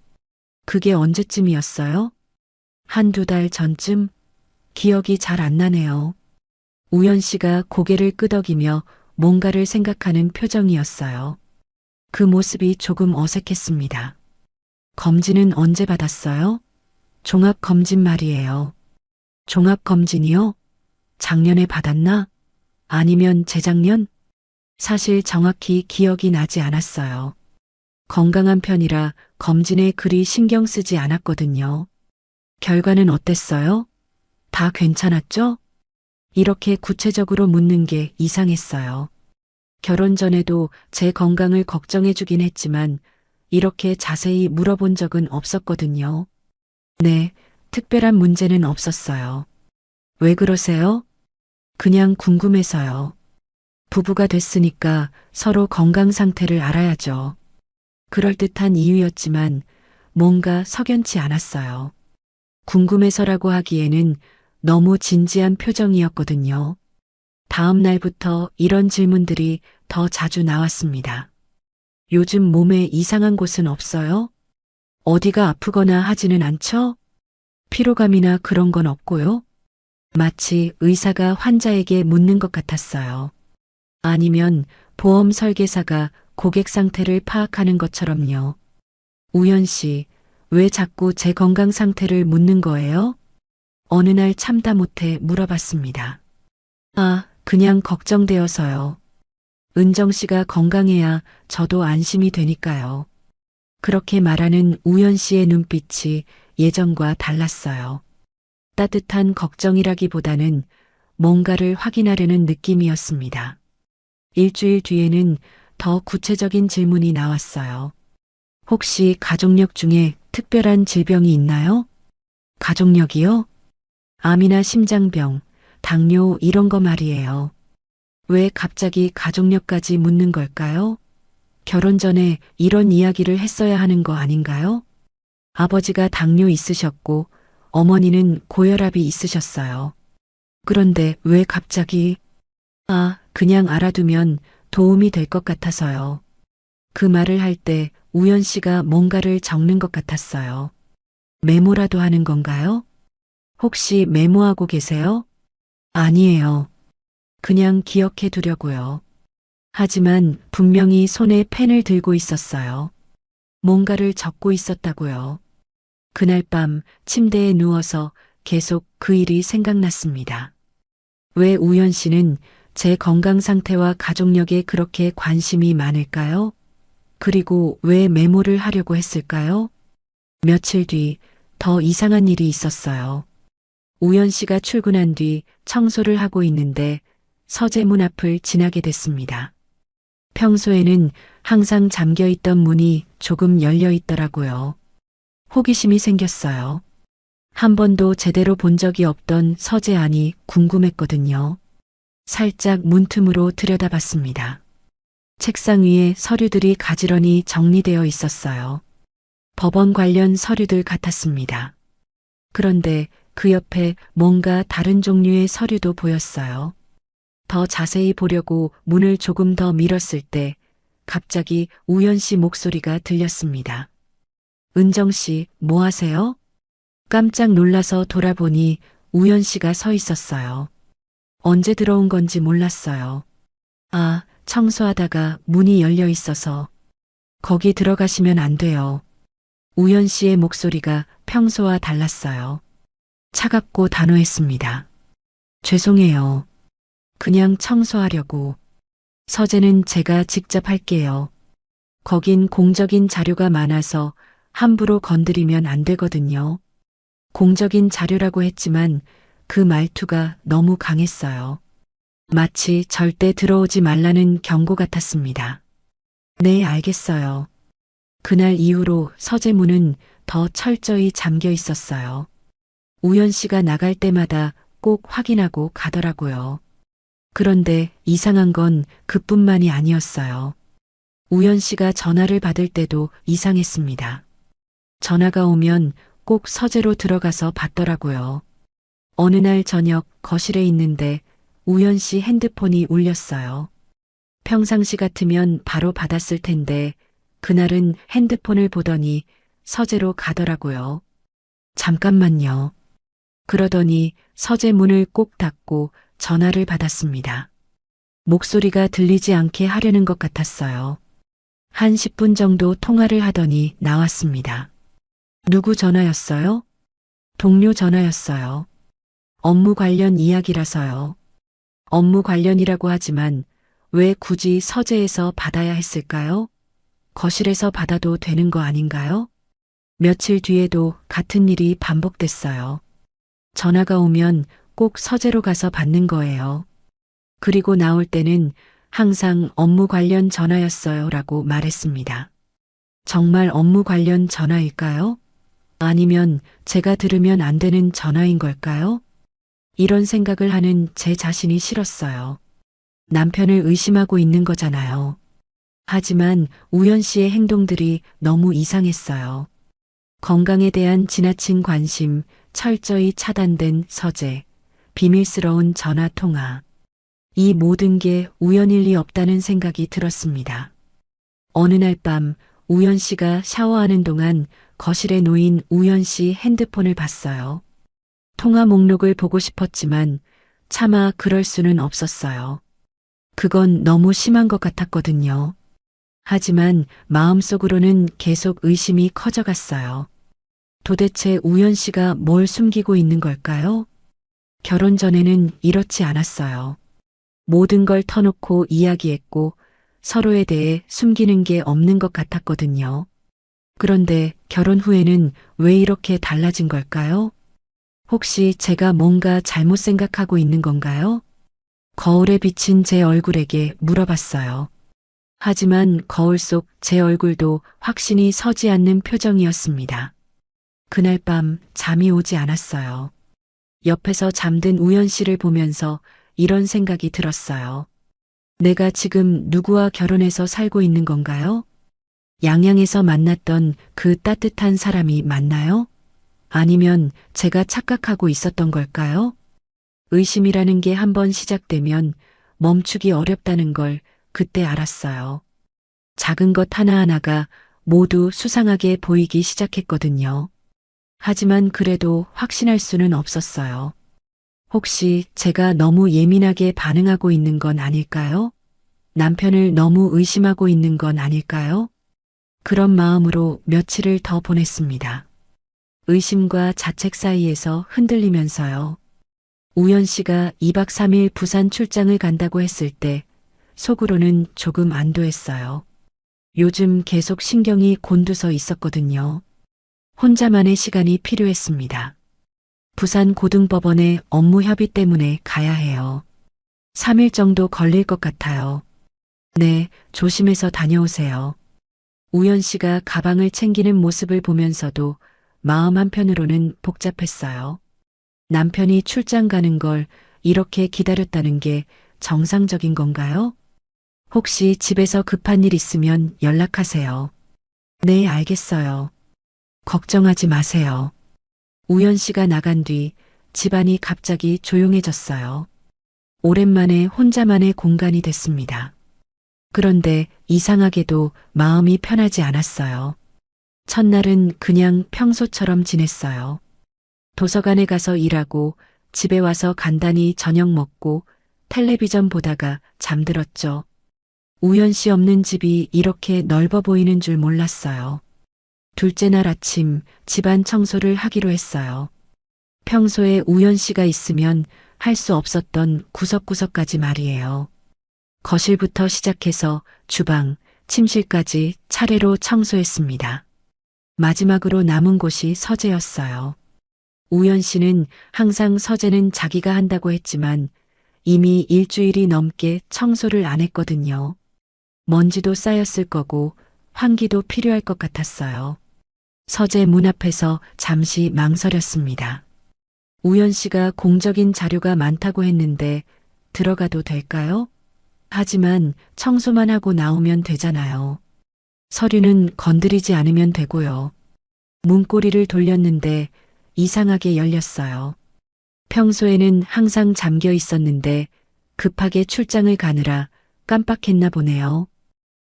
그게 언제쯤이었어요? 1~2달 전쯤? 기억이 잘 안 나네요. 우연 씨가 고개를 끄덕이며 뭔가를 생각하는 표정이었어요. 그 모습이 조금 어색했습니다. 검진은 언제 받았어요? 종합검진 말이에요. 종합검진이요? 작년에 받았나? 아니면 재작년? 사실 정확히 기억이 나지 않았어요. 건강한 편이라 검진에 그리 신경 쓰지 않았거든요. 결과는 어땠어요? 다 괜찮았죠? 이렇게 구체적으로 묻는 게 이상했어요. 결혼 전에도 제 건강을 걱정해 주긴 했지만 이렇게 자세히 물어본 적은 없었거든요. 네, 특별한 문제는 없었어요. 왜 그러세요? 그냥 궁금해서요. 부부가 됐으니까 서로 건강 상태를 알아야죠. 그럴듯한 이유였지만 뭔가 석연치 않았어요. 궁금해서라고 하기에는 너무 진지한 표정이었거든요. 다음 날부터 이런 질문들이 더 자주 나왔습니다. 요즘 몸에 이상한 곳은 없어요? 어디가 아프거나 하지는 않죠? 피로감이나 그런 건 없고요. 마치 의사가 환자에게 묻는 것 같았어요. 아니면 보험 설계사가 고객 상태를 파악하는 것처럼요. 우연 씨, 왜 자꾸 제 건강 상태를 묻는 거예요? 어느 날 참다 못해 물어봤습니다. 아, 그냥 걱정되어서요. 은정 씨가 건강해야 저도 안심이 되니까요. 그렇게 말하는 우연 씨의 눈빛이 예전과 달랐어요. 따뜻한 걱정이라기보다는 뭔가를 확인하려는 느낌이었습니다. 일주일 뒤에는 더 구체적인 질문이 나왔어요. 혹시 가족력 중에 특별한 질병이 있나요? 가족력이요? 암이나 심장병, 당뇨 이런 거 말이에요. 왜 갑자기 가족력까지 묻는 걸까요? 결혼 전에 이런 이야기를 했어야 하는 거 아닌가요? 아버지가 당뇨 있으셨고 어머니는 고혈압이 있으셨어요. 그런데 왜 갑자기? 아, 그냥 알아두면 도움이 될 것 같아서요. 그 말을 할 때 우연 씨가 뭔가를 적는 것 같았어요. 메모라도 하는 건가요? 혹시 메모하고 계세요? 아니에요. 그냥 기억해 두려고요. 하지만 분명히 손에 펜을 들고 있었어요. 뭔가를 적고 있었다고요. 그날 밤 침대에 누워서 계속 그 일이 생각났습니다. 왜 우연 씨는 제 건강 상태와 가족력에 그렇게 관심이 많을까요? 그리고 왜 메모를 하려고 했을까요? 며칠 뒤 더 이상한 일이 있었어요. 우연 씨가 출근한 뒤 청소를 하고 있는데 서재문 앞을 지나게 됐습니다. 평소에는 항상 잠겨 있던 문이 조금 열려 있더라고요. 호기심이 생겼어요. 한 번도 제대로 본 적이 없던 서재 안이 궁금했거든요. 살짝 문틈으로 들여다봤습니다. 책상 위에 서류들이 가지런히 정리되어 있었어요. 법원 관련 서류들 같았습니다. 그런데 그 옆에 뭔가 다른 종류의 서류도 보였어요. 더 자세히 보려고 문을 조금 더 밀었을 때 갑자기 우연 씨 목소리가 들렸습니다. 은정 씨, 뭐 하세요? 깜짝 놀라서 돌아보니 우연 씨가 서 있었어요. 언제 들어온 건지 몰랐어요. 아, 청소하다가 문이 열려 있어서. 거기 들어가시면 안 돼요. 우연 씨의 목소리가 평소와 달랐어요. 차갑고 단호했습니다. 죄송해요. 그냥 청소하려고. 서재는 제가 직접 할게요. 거긴 공적인 자료가 많아서 함부로 건드리면 안 되거든요. 공적인 자료라고 했지만 그 말투가 너무 강했어요. 마치 절대 들어오지 말라는 경고 같았습니다. 네, 알겠어요. 그날 이후로 서재문은 더 철저히 잠겨 있었어요. 우연 씨가 나갈 때마다 꼭 확인하고 가더라고요. 그런데 이상한 건 그뿐만이 아니었어요. 우연 씨가 전화를 받을 때도 이상했습니다. 전화가 오면 꼭 서재로 들어가서 받더라고요. 어느 날 저녁 거실에 있는데 우연 씨 핸드폰이 울렸어요. 평상시 같으면 바로 받았을 텐데 그날은 핸드폰을 보더니 서재로 가더라고요. 잠깐만요. 그러더니 서재 문을 꼭 닫고 전화를 받았습니다. 목소리가 들리지 않게 하려는 것 같았어요. 한 10분 정도 통화를 하더니 나왔습니다. 누구 전화였어요? 동료 전화였어요. 업무 관련 이야기라서요. 업무 관련이라고 하지만 왜 굳이 서재에서 받아야 했을까요? 거실에서 받아도 되는 거 아닌가요? 며칠 뒤에도 같은 일이 반복됐어요. 전화가 오면 꼭 서재로 가서 받는 거예요. 그리고 나올 때는 항상 업무 관련 전화였어요 라고 말했습니다. 정말 업무 관련 전화일까요? 아니면 제가 들으면 안 되는 전화인 걸까요? 이런 생각을 하는 제 자신이 싫었어요. 남편을 의심하고 있는 거잖아요. 하지만 우연 씨의 행동들이 너무 이상했어요. 건강에 대한 지나친 관심, 철저히 차단된 서재, 비밀스러운 전화 통화. 이 모든 게 우연일 리 없다는 생각이 들었습니다. 어느 날 밤 우연 씨가 샤워하는 동안 거실에 놓인 우연 씨 핸드폰을 봤어요. 통화 목록을 보고 싶었지만 차마 그럴 수는 없었어요. 그건 너무 심한 것 같았거든요. 하지만 마음속으로는 계속 의심이 커져갔어요. 도대체 우연 씨가 뭘 숨기고 있는 걸까요? 결혼 전에는 이렇지 않았어요. 모든 걸 터놓고 이야기했고 서로에 대해 숨기는 게 없는 것 같았거든요. 그런데 결혼 후에는 왜 이렇게 달라진 걸까요? 혹시 제가 뭔가 잘못 생각하고 있는 건가요? 거울에 비친 제 얼굴에게 물어봤어요. 하지만 거울 속 제 얼굴도 확신이 서지 않는 표정이었습니다. 그날 밤 잠이 오지 않았어요. 옆에서 잠든 우연 씨를 보면서 이런 생각이 들었어요. 내가 지금 누구와 결혼해서 살고 있는 건가요? 양양에서 만났던 그 따뜻한 사람이 맞나요? 아니면 제가 착각하고 있었던 걸까요? 의심이라는 게 한번 시작되면 멈추기 어렵다는 걸 그때 알았어요. 작은 것 하나하나가 모두 수상하게 보이기 시작했거든요. 하지만 그래도 확신할 수는 없었어요. 혹시 제가 너무 예민하게 반응하고 있는 건 아닐까요? 남편을 너무 의심하고 있는 건 아닐까요? 그런 마음으로 며칠을 더 보냈습니다. 의심과 자책 사이에서 흔들리면서요. 우연 씨가 2박 3일 부산 출장을 간다고 했을 때 속으로는 조금 안도했어요. 요즘 계속 신경이 곤두서 있었거든요. 혼자만의 시간이 필요했습니다. 부산 고등법원에 업무 협의 때문에 가야 해요. 3일 정도 걸릴 것 같아요. 네, 조심해서 다녀오세요. 우연 씨가 가방을 챙기는 모습을 보면서도 마음 한편으로는 복잡했어요. 남편이 출장 가는 걸 이렇게 기다렸다는 게 정상적인 건가요? 혹시 집에서 급한 일 있으면 연락하세요. 네, 알겠어요. 걱정하지 마세요. 우연 씨가 나간 뒤 집안이 갑자기 조용해졌어요. 오랜만에 혼자만의 공간이 됐습니다. 그런데 이상하게도 마음이 편하지 않았어요. 첫날은 그냥 평소처럼 지냈어요. 도서관에 가서 일하고 집에 와서 간단히 저녁 먹고 텔레비전 보다가 잠들었죠. 우연 씨 없는 집이 이렇게 넓어 보이는 줄 몰랐어요. 둘째 날 아침 집안 청소를 하기로 했어요. 평소에 우연 씨가 있으면 할 수 없었던 구석구석까지 말이에요. 거실부터 시작해서 주방, 침실까지 차례로 청소했습니다. 마지막으로 남은 곳이 서재였어요. 우연 씨는 항상 서재는 자기가 한다고 했지만 이미 일주일이 넘게 청소를 안 했거든요. 먼지도 쌓였을 거고 환기도 필요할 것 같았어요. 서재 문 앞에서 잠시 망설였습니다. 우연 씨가 공적인 자료가 많다고 했는데 들어가도 될까요? 하지만 청소만 하고 나오면 되잖아요. 서류는 건드리지 않으면 되고요. 문고리를 돌렸는데 이상하게 열렸어요. 평소에는 항상 잠겨 있었는데 급하게 출장을 가느라 깜빡했나 보네요.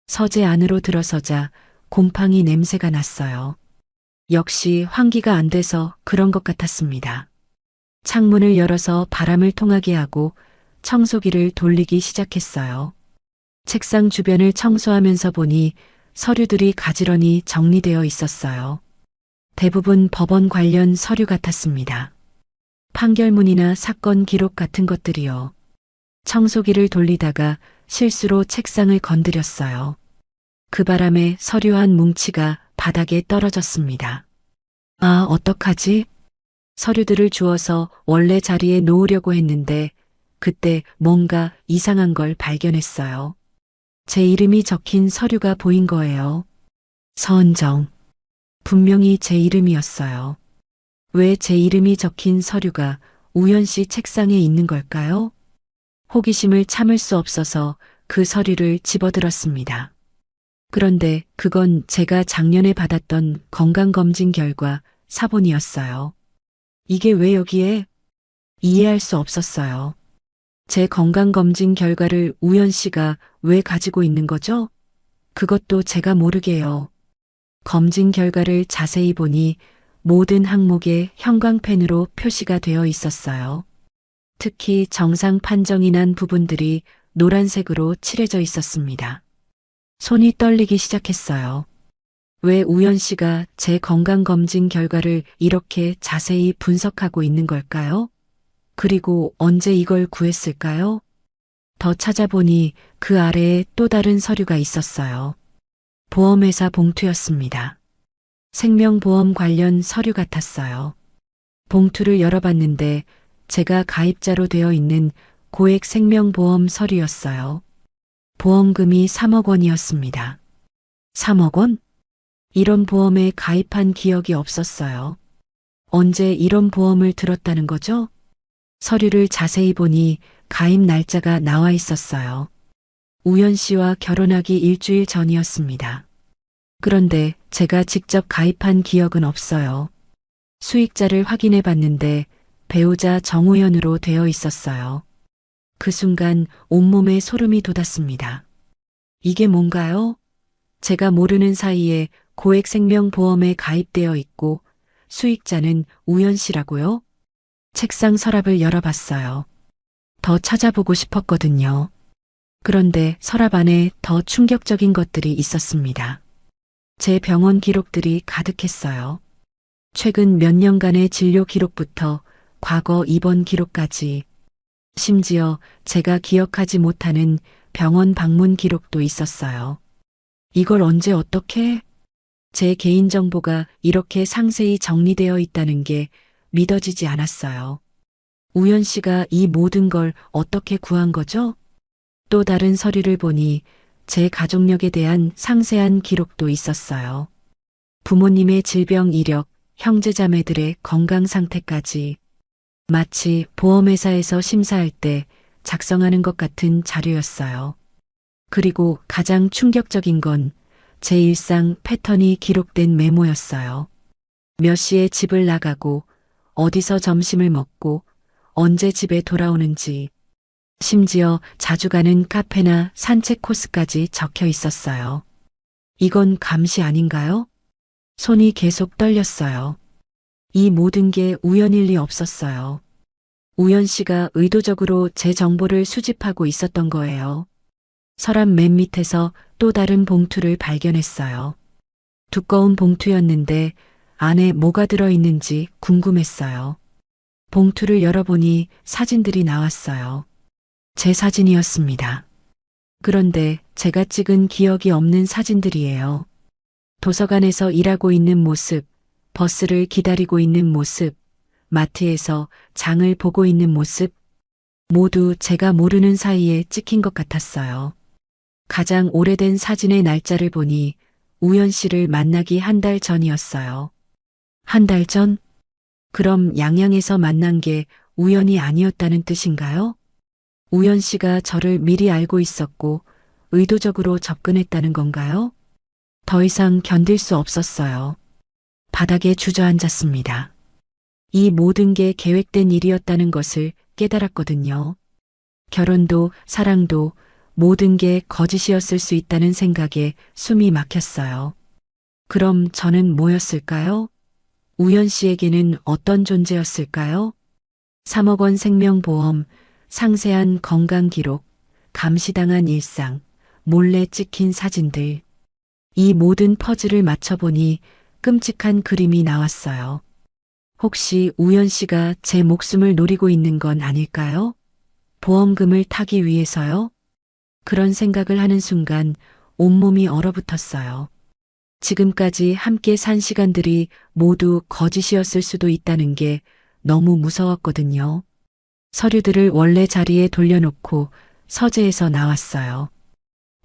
서재 안으로 들어서자 곰팡이 냄새가 났어요. 역시 환기가 안 돼서 그런 것 같았습니다. 창문을 열어서 바람을 통하게 하고 청소기를 돌리기 시작했어요. 책상 주변을 청소하면서 보니 서류들이 가지런히 정리되어 있었어요. 대부분 법원 관련 서류 같았습니다. 판결문이나 사건 기록 같은 것들이요. 청소기를 돌리다가 실수로 책상을 건드렸어요. 그 바람에 서류 한 뭉치가 바닥에 떨어졌습니다. 아, 어떡하지? 서류들을 주워서 원래 자리에 놓으려고 했는데 그때 뭔가 이상한 걸 발견했어요. 제 이름이 적힌 서류가 보인 거예요. 서은정. 분명히 제 이름이었어요. 왜 제 이름이 적힌 서류가 우연 씨 책상에 있는 걸까요? 호기심을 참을 수 없어서 그 서류를 집어들었습니다. 그런데 그건 제가 작년에 받았던 건강검진 결과 사본이었어요. 이게 왜 여기에? 이해할 수 없었어요. 제 건강검진 결과를 우연 씨가 왜 가지고 있는 거죠? 그것도 제가 모르게요. 검진 결과를 자세히 보니 모든 항목에 형광펜으로 표시가 되어 있었어요. 특히 정상 판정이 난 부분들이 노란색으로 칠해져 있었습니다. 손이 떨리기 시작했어요. 왜 우연 씨가 제 건강검진 결과를 이렇게 자세히 분석하고 있는 걸까요? 그리고 언제 이걸 구했을까요? 더 찾아보니 그 아래에 또 다른 서류가 있었어요. 보험회사 봉투였습니다. 생명보험 관련 서류 같았어요. 봉투를 열어봤는데 제가 가입자로 되어 있는 고액 생명보험 서류였어요. 보험금이 3억 원이었습니다. 3억 원? 이런 보험에 가입한 기억이 없었어요. 언제 이런 보험을 들었다는 거죠? 서류를 자세히 보니 가입 날짜가 나와 있었어요. 우연 씨와 결혼하기 일주일 전이었습니다. 그런데 제가 직접 가입한 기억은 없어요. 수익자를 확인해 봤는데 배우자 정우현으로 되어 있었어요. 그 순간 온몸에 소름이 돋았습니다. 이게 뭔가요? 제가 모르는 사이에 고액 생명보험에 가입되어 있고 수익자는 우연 씨라고요? 책상 서랍을 열어봤어요. 더 찾아보고 싶었거든요. 그런데 서랍 안에 더 충격적인 것들이 있었습니다. 제 병원 기록들이 가득했어요. 최근 몇 년간의 진료 기록부터 과거 입원 기록까지, 심지어 제가 기억하지 못하는 병원 방문 기록도 있었어요. 이걸 언제 어떻게? 제 개인정보가 이렇게 상세히 정리되어 있다는 게 믿어지지 않았어요. 우연 씨가 이 모든 걸 어떻게 구한 거죠? 또 다른 서류를 보니 제 가족력에 대한 상세한 기록도 있었어요. 부모님의 질병 이력, 형제자매들의 건강 상태까지. 마치 보험회사에서 심사할 때 작성하는 것 같은 자료였어요. 그리고 가장 충격적인 건 제 일상 패턴이 기록된 메모였어요. 몇 시에 집을 나가고 어디서 점심을 먹고 언제 집에 돌아오는지, 심지어 자주 가는 카페나 산책 코스까지 적혀 있었어요. 이건 감시 아닌가요? 손이 계속 떨렸어요. 이 모든 게 우연일 리 없었어요. 우연 씨가 의도적으로 제 정보를 수집하고 있었던 거예요. 서랍 맨 밑에서 또 다른 봉투를 발견했어요. 두꺼운 봉투였는데 안에 뭐가 들어있는지 궁금했어요. 봉투를 열어보니 사진들이 나왔어요. 제 사진이었습니다. 그런데 제가 찍은 기억이 없는 사진들이에요. 도서관에서 일하고 있는 모습, 버스를 기다리고 있는 모습, 마트에서 장을 보고 있는 모습, 모두 제가 모르는 사이에 찍힌 것 같았어요. 가장 오래된 사진의 날짜를 보니 우연 씨를 만나기 한 달 전이었어요. 한 달 전? 그럼 양양에서 만난 게 우연이 아니었다는 뜻인가요? 우연 씨가 저를 미리 알고 있었고 의도적으로 접근했다는 건가요? 더 이상 견딜 수 없었어요. 바닥에 주저앉았습니다. 이 모든 게 계획된 일이었다는 것을 깨달았거든요. 결혼도 사랑도 모든 게 거짓이었을 수 있다는 생각에 숨이 막혔어요. 그럼 저는 뭐였을까요? 우연 씨에게는 어떤 존재였을까요? 3억 원 생명보험, 상세한 건강 기록, 감시당한 일상, 몰래 찍힌 사진들. 이 모든 퍼즐을 맞춰보니 끔찍한 그림이 나왔어요. 혹시 우연 씨가 제 목숨을 노리고 있는 건 아닐까요? 보험금을 타기 위해서요? 그런 생각을 하는 순간 온몸이 얼어붙었어요. 지금까지 함께 산 시간들이 모두 거짓이었을 수도 있다는 게 너무 무서웠거든요. 서류들을 원래 자리에 돌려놓고 서재에서 나왔어요.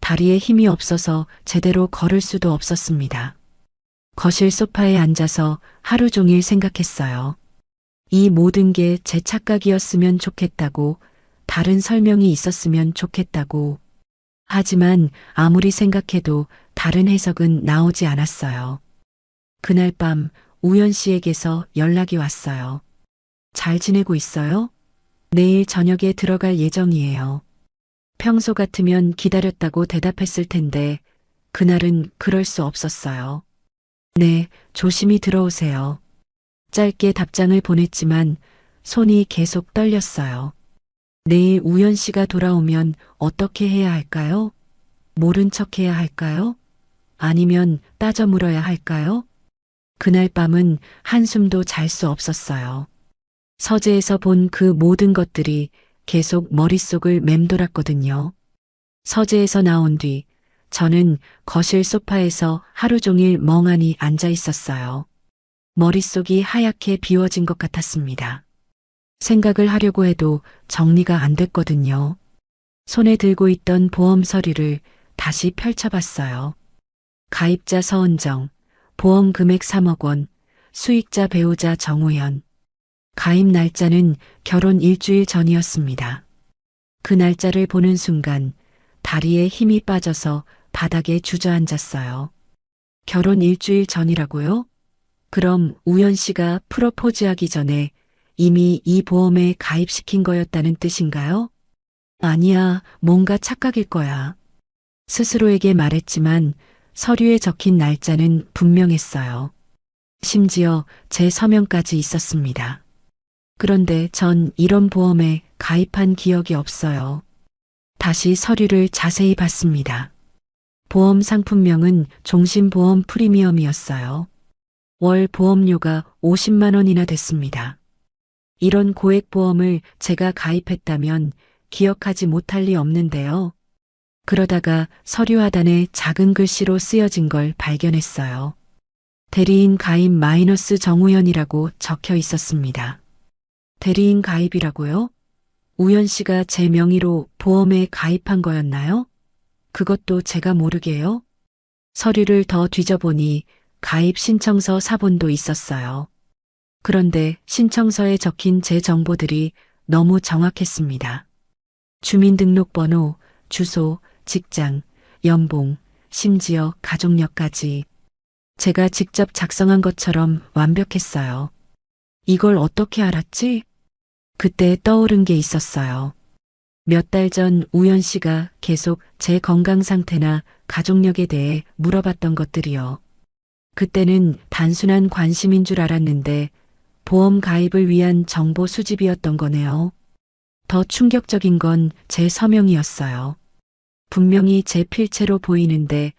다리에 힘이 없어서 제대로 걸을 수도 없었습니다. 거실 소파에 앉아서 하루 종일 생각했어요. 이 모든 게 제 착각이었으면 좋겠다고, 다른 설명이 있었으면 좋겠다고. 하지만 아무리 생각해도 다른 해석은 나오지 않았어요. 그날 밤 우연 씨에게서 연락이 왔어요. 잘 지내고 있어요? 내일 저녁에 들어갈 예정이에요. 평소 같으면 기다렸다고 대답했을 텐데 그날은 그럴 수 없었어요. 네, 조심히 들어오세요. 짧게 답장을 보냈지만 손이 계속 떨렸어요. 내일 우연 씨가 돌아오면 어떻게 해야 할까요? 모른 척 해야 할까요? 아니면 따져 물어야 할까요? 그날 밤은 한숨도 잘 수 없었어요. 서재에서 본 그 모든 것들이 계속 머릿속을 맴돌았거든요. 서재에서 나온 뒤 저는 거실 소파에서 하루 종일 멍하니 앉아 있었어요. 머릿속이 하얗게 비워진 것 같았습니다. 생각을 하려고 해도 정리가 안 됐거든요. 손에 들고 있던 보험 서류를 다시 펼쳐봤어요. 가입자 서은정, 보험 금액 3억 원, 수익자 배우자 정우현. 가입 날짜는 결혼 일주일 전이었습니다. 그 날짜를 보는 순간 다리에 힘이 빠져서 바닥에 주저앉았어요. 결혼 일주일 전이라고요? 그럼 우연 씨가 프로포즈하기 전에 이미 이 보험에 가입시킨 거였다는 뜻인가요? 아니야, 뭔가 착각일 거야. 스스로에게 말했지만 서류에 적힌 날짜는 분명했어요. 심지어 제 서명까지 있었습니다. 그런데 전 이런 보험에 가입한 기억이 없어요. 다시 서류를 자세히 봤습니다. 보험 상품명은 종신보험 프리미엄이었어요. 월 보험료가 50만 원이나 됐습니다. 이런 고액 보험을 제가 가입했다면 기억하지 못할 리 없는데요. 그러다가 서류 하단에 작은 글씨로 쓰여진 걸 발견했어요. 대리인 가입 마이너스 정우현이라고 적혀 있었습니다. 대리인 가입이라고요? 우연 씨가 제 명의로 보험에 가입한 거였나요? 그것도 제가 모르게요? 서류를 더 뒤져보니 가입 신청서 사본도 있었어요. 그런데 신청서에 적힌 제 정보들이 너무 정확했습니다. 주민등록번호, 주소, 직장, 연봉, 심지어 가족력까지 제가 직접 작성한 것처럼 완벽했어요. 이걸 어떻게 알았지? 그때 떠오른 게 있었어요. 몇 달 전 우연 씨가 계속 제 건강 상태나 가족력에 대해 물어봤던 것들이요. 그때는 단순한 관심인 줄 알았는데 보험 가입을 위한 정보 수집이었던 거네요. 더 충격적인 건 제 서명이었어요. 분명히 제 필체로 보이는데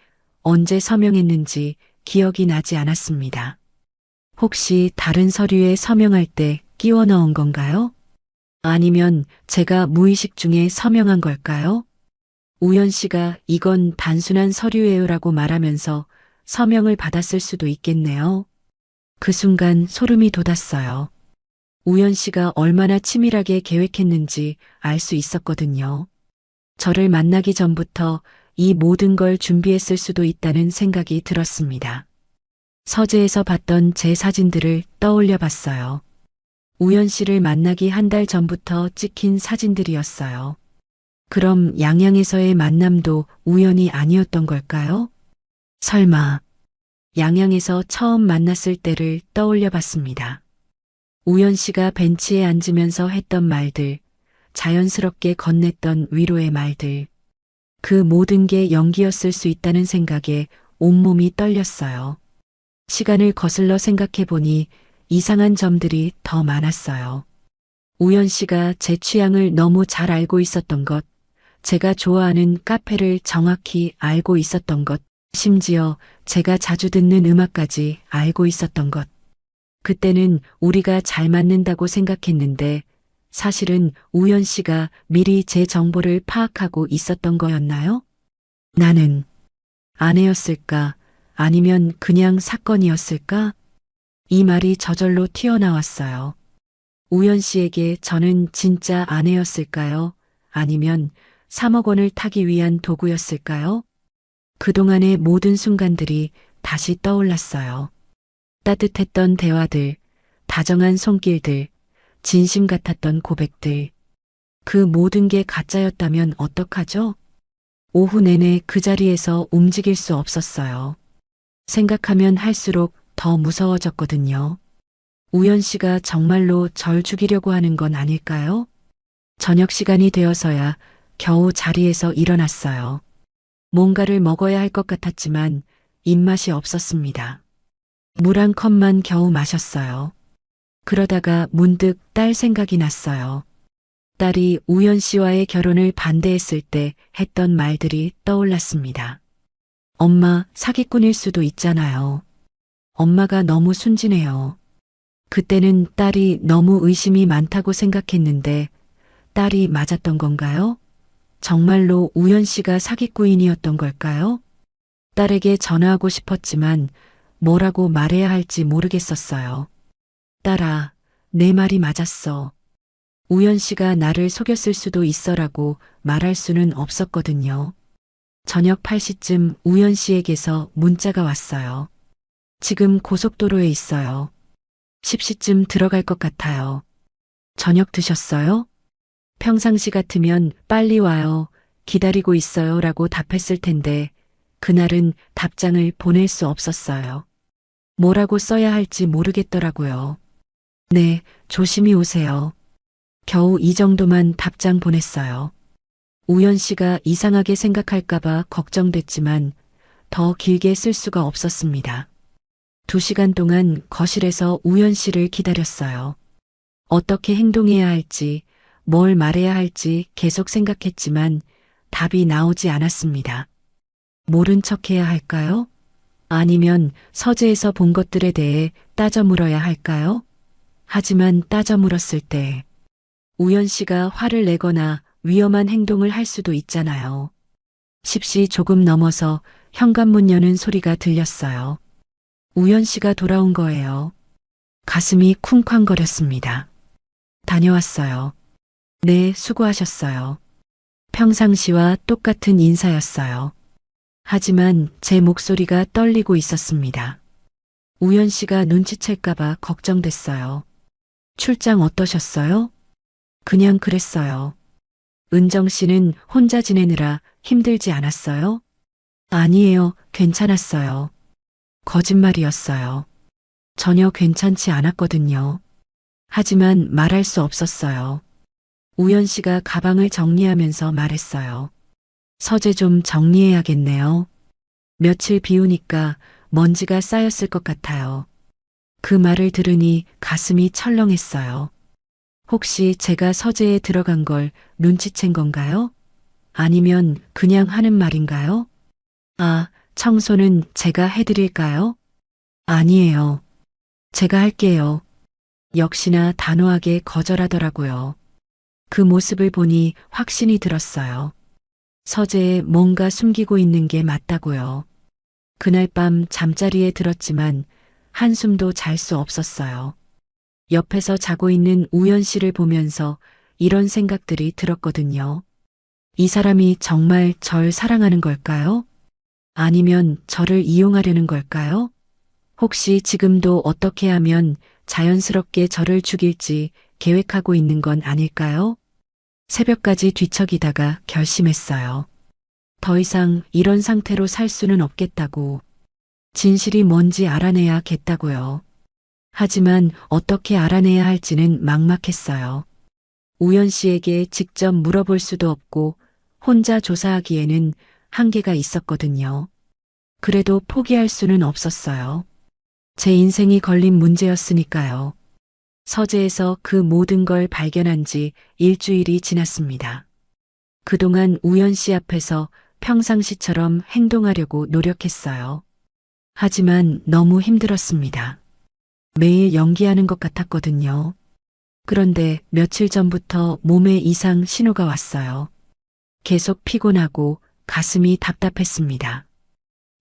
언제 서명했는지 기억이 나지 않았습니다. 혹시 다른 서류에 서명할 때 끼워 넣은 건가요? 아니면 제가 무의식 중에 서명한 걸까요? 우연 씨가 이건 단순한 서류예요라고 말하면서 서명을 받았을 수도 있겠네요. 그 순간 소름이 돋았어요. 우연 씨가 얼마나 치밀하게 계획했는지 알 수 있었거든요. 저를 만나기 전부터 이 모든 걸 준비했을 수도 있다는 생각이 들었습니다. 서재에서 봤던 제 사진들을 떠올려 봤어요. 우연 씨를 만나기 한 달 전부터 찍힌 사진들이었어요. 그럼 양양에서의 만남도 우연이 아니었던 걸까요? 설마 양양에서 처음 만났을 때를 떠올려 봤습니다. 우연 씨가 벤치에 앉으면서 했던 말들, 자연스럽게 건넸던 위로의 말들, 그 모든 게 연기였을 수 있다는 생각에 온몸이 떨렸어요. 시간을 거슬러 생각해 보니 이상한 점들이 더 많았어요. 우연 씨가 제 취향을 너무 잘 알고 있었던 것, 제가 좋아하는 카페를 정확히 알고 있었던 것, 심지어 제가 자주 듣는 음악까지 알고 있었던 것. 그때는 우리가 잘 맞는다고 생각했는데 사실은 우연 씨가 미리 제 정보를 파악하고 있었던 거였나요? 나는 아내였을까? 아니면 그냥 사건이었을까? 이 말이 저절로 튀어나왔어요. 우연 씨에게 저는 진짜 아내였을까요? 아니면 3억 원을 타기 위한 도구였을까요? 그동안의 모든 순간들이 다시 떠올랐어요. 따뜻했던 대화들, 다정한 손길들, 진심 같았던 고백들. 그 모든 게 가짜였다면 어떡하죠? 오후 내내 그 자리에서 움직일 수 없었어요. 생각하면 할수록 더 무서워졌거든요. 우연 씨가 정말로 절 죽이려고 하는 건 아닐까요? 저녁 시간이 되어서야 겨우 자리에서 일어났어요. 뭔가를 먹어야 할 것 같았지만 입맛이 없었습니다. 물 한 컵만 겨우 마셨어요. 그러다가 문득 딸 생각이 났어요. 딸이 우연 씨와의 결혼을 반대했을 때 했던 말들이 떠올랐습니다. 엄마, 사기꾼일 수도 있잖아요. 엄마가 너무 순진해요. 그때는 딸이 너무 의심이 많다고 생각했는데 딸이 맞았던 건가요? 정말로 우연 씨가 사기꾼이었던 걸까요? 딸에게 전화하고 싶었지만 뭐라고 말해야 할지 모르겠었어요. 딸아, 내 말이 맞았어. 우연 씨가 나를 속였을 수도 있어라고 말할 수는 없었거든요. 저녁 8시쯤 우연 씨에게서 문자가 왔어요. 지금 고속도로에 있어요. 10시쯤 들어갈 것 같아요. 저녁 드셨어요? 평상시 같으면 빨리 와요. 기다리고 있어요. 라고 답했을 텐데 그날은 답장을 보낼 수 없었어요. 뭐라고 써야 할지 모르겠더라고요. 네, 조심히 오세요. 겨우 이 정도만 답장 보냈어요. 우연 씨가 이상하게 생각할까봐 걱정됐지만 더 길게 쓸 수가 없었습니다. 2시간 동안 거실에서 우연 씨를 기다렸어요. 어떻게 행동해야 할지, 뭘 말해야 할지 계속 생각했지만 답이 나오지 않았습니다. 모른 척해야 할까요? 아니면 서재에서 본 것들에 대해 따져 물어야 할까요? 하지만 따져 물었을 때 우연 씨가 화를 내거나 위험한 행동을 할 수도 있잖아요. 10시 조금 넘어서 현관문 여는 소리가 들렸어요. 우연 씨가 돌아온 거예요. 가슴이 쿵쾅거렸습니다. 다녀왔어요. 네, 수고하셨어요. 평상시와 똑같은 인사였어요. 하지만 제 목소리가 떨리고 있었습니다. 우연 씨가 눈치챌까봐 걱정됐어요. 출장 어떠셨어요? 그냥 그랬어요. 은정 씨는 혼자 지내느라 힘들지 않았어요? 아니에요, 괜찮았어요. 거짓말이었어요. 전혀 괜찮지 않았거든요. 하지만 말할 수 없었어요. 우연 씨가 가방을 정리하면서 말했어요. 서재 좀 정리해야겠네요. 며칠 비우니까 먼지가 쌓였을 것 같아요. 그 말을 들으니 가슴이 철렁했어요. 혹시 제가 서재에 들어간 걸 눈치챈 건가요? 아니면 그냥 하는 말인가요? 아, 청소는 제가 해드릴까요? 아니에요. 제가 할게요. 역시나 단호하게 거절하더라고요. 그 모습을 보니 확신이 들었어요. 서재에 뭔가 숨기고 있는 게 맞다고요. 그날 밤 잠자리에 들었지만 한숨도 잘 수 없었어요. 옆에서 자고 있는 우연 씨를 보면서 이런 생각들이 들었거든요. 이 사람이 정말 절 사랑하는 걸까요? 아니면 저를 이용하려는 걸까요? 혹시 지금도 어떻게 하면 자연스럽게 저를 죽일지 계획하고 있는 건 아닐까요? 새벽까지 뒤척이다가 결심했어요. 더 이상 이런 상태로 살 수는 없겠다고. 진실이 뭔지 알아내야겠다고요. 하지만 어떻게 알아내야 할지는 막막했어요. 우연 씨에게 직접 물어볼 수도 없고 혼자 조사하기에는 한계가 있었거든요. 그래도 포기할 수는 없었어요. 제 인생이 걸린 문제였으니까요. 서재에서 그 모든 걸 발견한 지 일주일이 지났습니다. 그동안 우연 씨 앞에서 평상시처럼 행동하려고 노력했어요. 하지만 너무 힘들었습니다. 매일 연기하는 것 같았거든요. 그런데 며칠 전부터 몸에 이상 신호가 왔어요. 계속 피곤하고 가슴이 답답했습니다.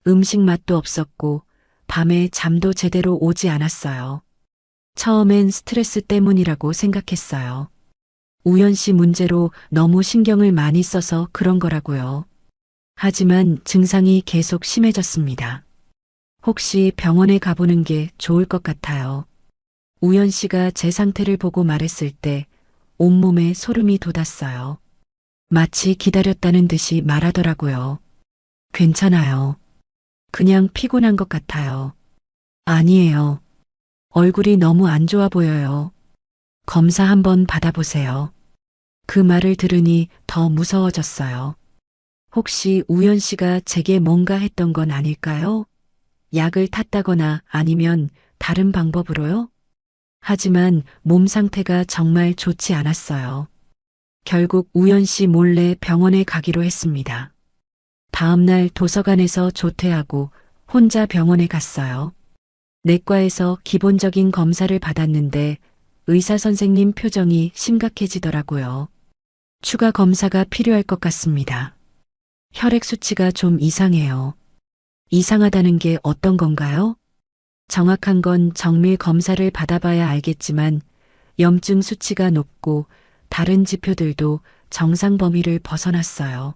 음식 맛도 없었고 밤에 잠도 제대로 오지 않았어요. 처음엔 스트레스 때문이라고 생각했어요. 우연 씨 문제로 너무 신경을 많이 써서 그런 거라고요. 하지만 증상이 계속 심해졌습니다. 혹시 병원에 가보는 게 좋을 것 같아요. 우연 씨가 제 상태를 보고 말했을 때 온몸에 소름이 돋았어요. 마치 기다렸다는 듯이 말하더라고요. 괜찮아요. 그냥 피곤한 것 같아요. 아니에요. 얼굴이 너무 안 좋아 보여요. 검사 한번 받아보세요. 그 말을 들으니 더 무서워졌어요. 혹시 우연 씨가 제게 뭔가 했던 건 아닐까요? 약을 탔다거나 아니면 다른 방법으로요? 하지만 몸 상태가 정말 좋지 않았어요. 결국 우연 씨 몰래 병원에 가기로 했습니다. 다음날 도서관에서 조퇴하고 혼자 병원에 갔어요. 내과에서 기본적인 검사를 받았는데 의사 선생님 표정이 심각해지더라고요. 추가 검사가 필요할 것 같습니다. 혈액 수치가 좀 이상해요. 이상하다는 게 어떤 건가요? 정확한 건 정밀 검사를 받아봐야 알겠지만 염증 수치가 높고 다른 지표들도 정상 범위를 벗어났어요.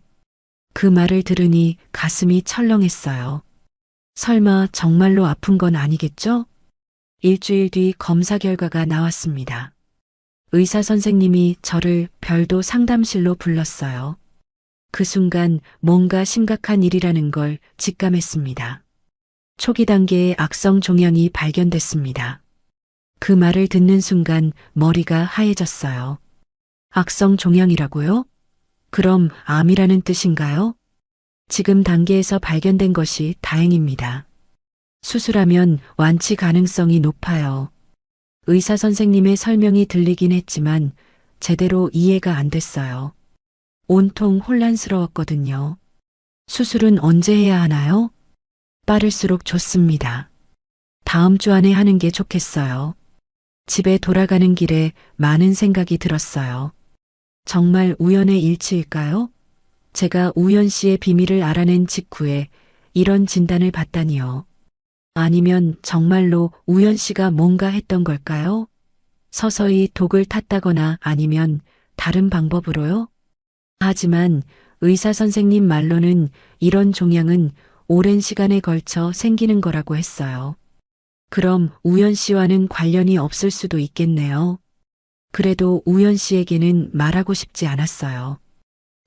그 말을 들으니 가슴이 철렁했어요. 설마 정말로 아픈 건 아니겠죠? 일주일 뒤 검사 결과가 나왔습니다. 의사 선생님이 저를 별도 상담실로 불렀어요. 그 순간 뭔가 심각한 일이라는 걸 직감했습니다. 초기 단계의 악성 종양이 발견됐습니다. 그 말을 듣는 순간 머리가 하얘졌어요. 악성 종양이라고요? 그럼 암이라는 뜻인가요? 지금 단계에서 발견된 것이 다행입니다. 수술하면 완치 가능성이 높아요. 의사 선생님의 설명이 들리긴 했지만 제대로 이해가 안 됐어요. 온통 혼란스러웠거든요. 수술은 언제 해야 하나요? 빠를수록 좋습니다. 다음 주 안에 하는 게 좋겠어요. 집에 돌아가는 길에 많은 생각이 들었어요. 정말 우연의 일치일까요? 제가 우연 씨의 비밀을 알아낸 직후에 이런 진단을 받다니요. 아니면 정말로 우연 씨가 뭔가 했던 걸까요? 서서히 독을 탔다거나 아니면 다른 방법으로요? 하지만 의사 선생님 말로는 이런 종양은 오랜 시간에 걸쳐 생기는 거라고 했어요. 그럼 우연 씨와는 관련이 없을 수도 있겠네요. 그래도 우연 씨에게는 말하고 싶지 않았어요.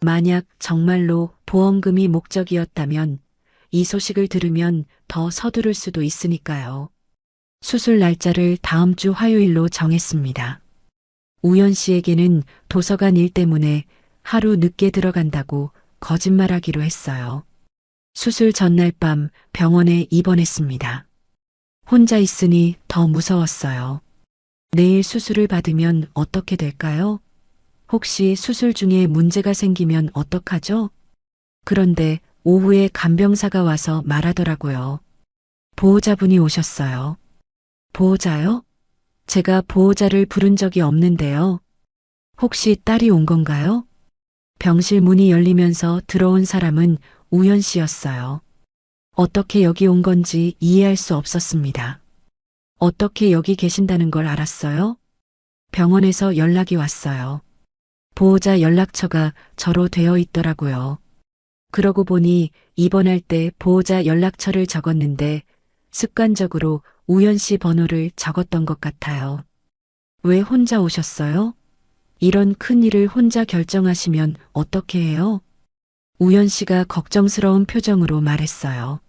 만약 정말로 보험금이 목적이었다면 이 소식을 들으면 더 서두를 수도 있으니까요. 수술 날짜를 다음 주 화요일로 정했습니다. 우연 씨에게는 도서관 일 때문에 하루 늦게 들어간다고 거짓말하기로 했어요. 수술 전날 밤 병원에 입원했습니다. 혼자 있으니 더 무서웠어요. 내일 수술을 받으면 어떻게 될까요? 혹시 수술 중에 문제가 생기면 어떡하죠? 그런데 오후에 간병사가 와서 말하더라고요. 보호자분이 오셨어요. 보호자요? 제가 보호자를 부른 적이 없는데요. 혹시 딸이 온 건가요? 병실 문이 열리면서 들어온 사람은 우연 씨였어요. 어떻게 여기 온 건지 이해할 수 없었습니다. 어떻게 여기 계신다는 걸 알았어요? 병원에서 연락이 왔어요. 보호자 연락처가 저로 되어 있더라고요. 그러고 보니 입원할 때 보호자 연락처를 적었는데 습관적으로 우연 씨 번호를 적었던 것 같아요. 왜 혼자 오셨어요? 이런 큰 일을 혼자 결정하시면 어떻게 해요? 우연 씨가 걱정스러운 표정으로 말했어요.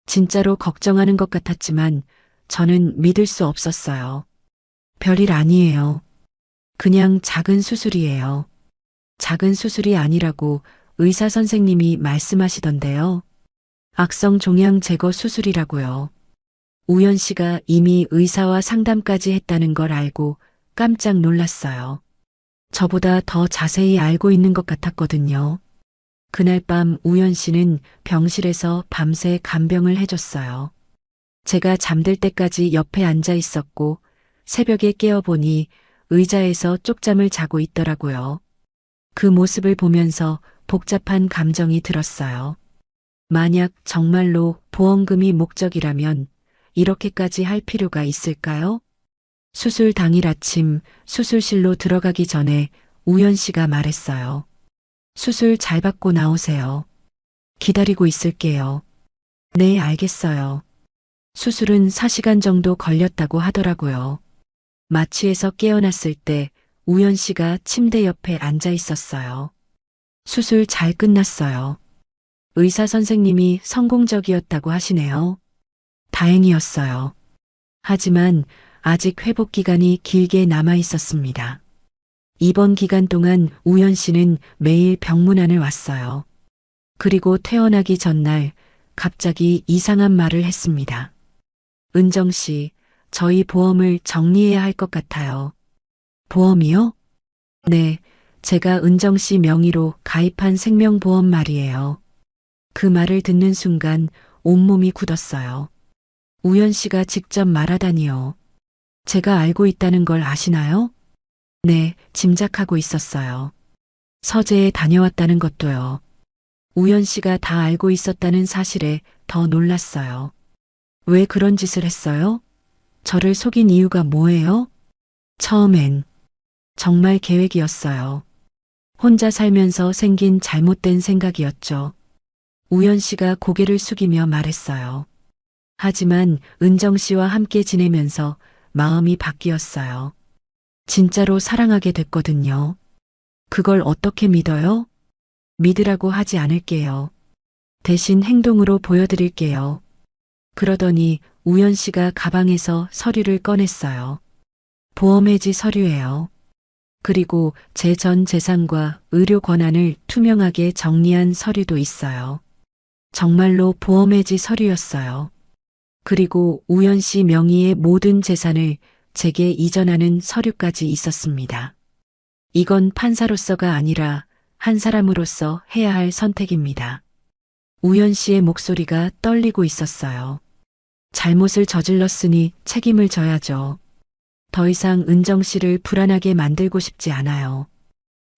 진짜로 걱정하는 것 같았지만 저는 믿을 수 없었어요. 별일 아니에요. 그냥 작은 수술이에요. 작은 수술이 아니라고 의사 선생님이 말씀하시던데요. 악성 종양 제거 수술이라고요. 우연 씨가 이미 의사와 상담까지 했다는 걸 알고 깜짝 놀랐어요. 저보다 더 자세히 알고 있는 것 같았거든요. 그날 밤 우연 씨는 병실에서 밤새 간병을 해줬어요. 제가 잠들 때까지 옆에 앉아 있었고 새벽에 깨어보니 의자에서 쪽잠을 자고 있더라고요. 그 모습을 보면서 복잡한 감정이 들었어요. 만약 정말로 보험금이 목적이라면 이렇게까지 할 필요가 있을까요? 수술 당일 아침 수술실로 들어가기 전에 우연 씨가 말했어요. 수술 잘 받고 나오세요. 기다리고 있을게요. 네, 알겠어요. 수술은 4시간 정도 걸렸다고 하더라고요. 마취에서 깨어났을 때 우연 씨가 침대 옆에 앉아 있었어요. 수술 잘 끝났어요. 의사 선생님이 성공적이었다고 하시네요. 다행이었어요. 하지만 아직 회복 기간이 길게 남아 있었습니다. 입원 기간 동안 우연 씨는 매일 병문안을 왔어요. 그리고 퇴원하기 전날 갑자기 이상한 말을 했습니다. 은정 씨, 저희 보험을 정리해야 할 것 같아요. 보험이요? 네, 제가 은정 씨 명의로 가입한 생명보험 말이에요. 그 말을 듣는 순간 온몸이 굳었어요. 우연 씨가 직접 말하다니요. 제가 알고 있다는 걸 아시나요? 네, 짐작하고 있었어요. 서재에 다녀왔다는 것도요. 우연 씨가 다 알고 있었다는 사실에 더 놀랐어요. 왜 그런 짓을 했어요? 저를 속인 이유가 뭐예요? 처음엔 정말 계획이었어요. 혼자 살면서 생긴 잘못된 생각이었죠. 우연 씨가 고개를 숙이며 말했어요. 하지만 은정 씨와 함께 지내면서 마음이 바뀌었어요. 진짜로 사랑하게 됐거든요. 그걸 어떻게 믿어요? 믿으라고 하지 않을게요. 대신 행동으로 보여드릴게요. 그러더니 우연 씨가 가방에서 서류를 꺼냈어요. 보험해지 서류예요. 그리고 제 전 재산과 의료 권한을 투명하게 정리한 서류도 있어요. 정말로 보험해지 서류였어요. 그리고 우연 씨 명의의 모든 재산을 제게 이전하는 서류까지 있었습니다. 이건 판사로서가 아니라 한 사람으로서 해야 할 선택입니다. 우연 씨의 목소리가 떨리고 있었어요. 잘못을 저질렀으니 책임을 져야죠. 더 이상 은정 씨를 불안하게 만들고 싶지 않아요.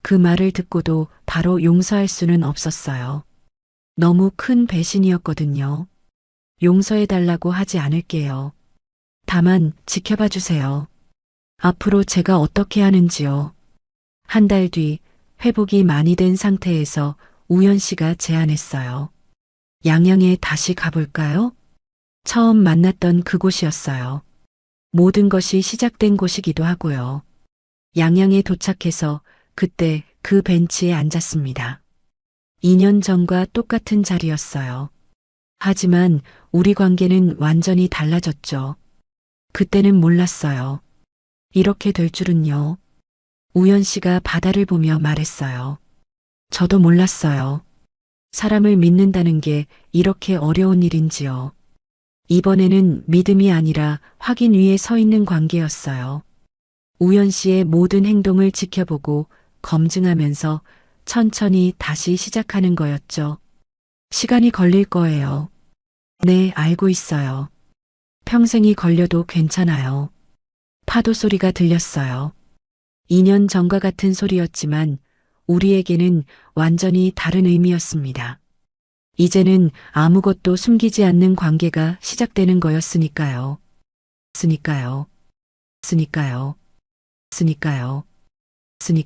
그 말을 듣고도 바로 용서할 수는 없었어요. 너무 큰 배신이었거든요. 용서해달라고 하지 않을게요. 다만 지켜봐 주세요. 앞으로 제가 어떻게 하는지요. 한 달 뒤 회복이 많이 된 상태에서 우연 씨가 제안했어요. 양양에 다시 가볼까요? 처음 만났던 그곳이었어요. 모든 것이 시작된 곳이기도 하고요. 양양에 도착해서 그때 그 벤치에 앉았습니다. 2년 전과 똑같은 자리였어요. 하지만 우리 관계는 완전히 달라졌죠. 그때는 몰랐어요. 이렇게 될 줄은요. 우연 씨가 바다를 보며 말했어요. 저도 몰랐어요. 사람을 믿는다는 게 이렇게 어려운 일인지요. 이번에는 믿음이 아니라 확인 위에 서 있는 관계였어요. 우연 씨의 모든 행동을 지켜보고 검증하면서 천천히 다시 시작하는 거였죠. 시간이 걸릴 거예요. 네, 알고 있어요. 평생이 걸려도 괜찮아요. 파도 소리가 들렸어요. 2년 전과 같은 소리였지만 우리에게는 완전히 다른 의미였습니다. 이제는 아무것도 숨기지 않는 관계가 시작되는 거였으니까요. 쓰니까요. 쓰니까요. 쓰니까요. 쓰니까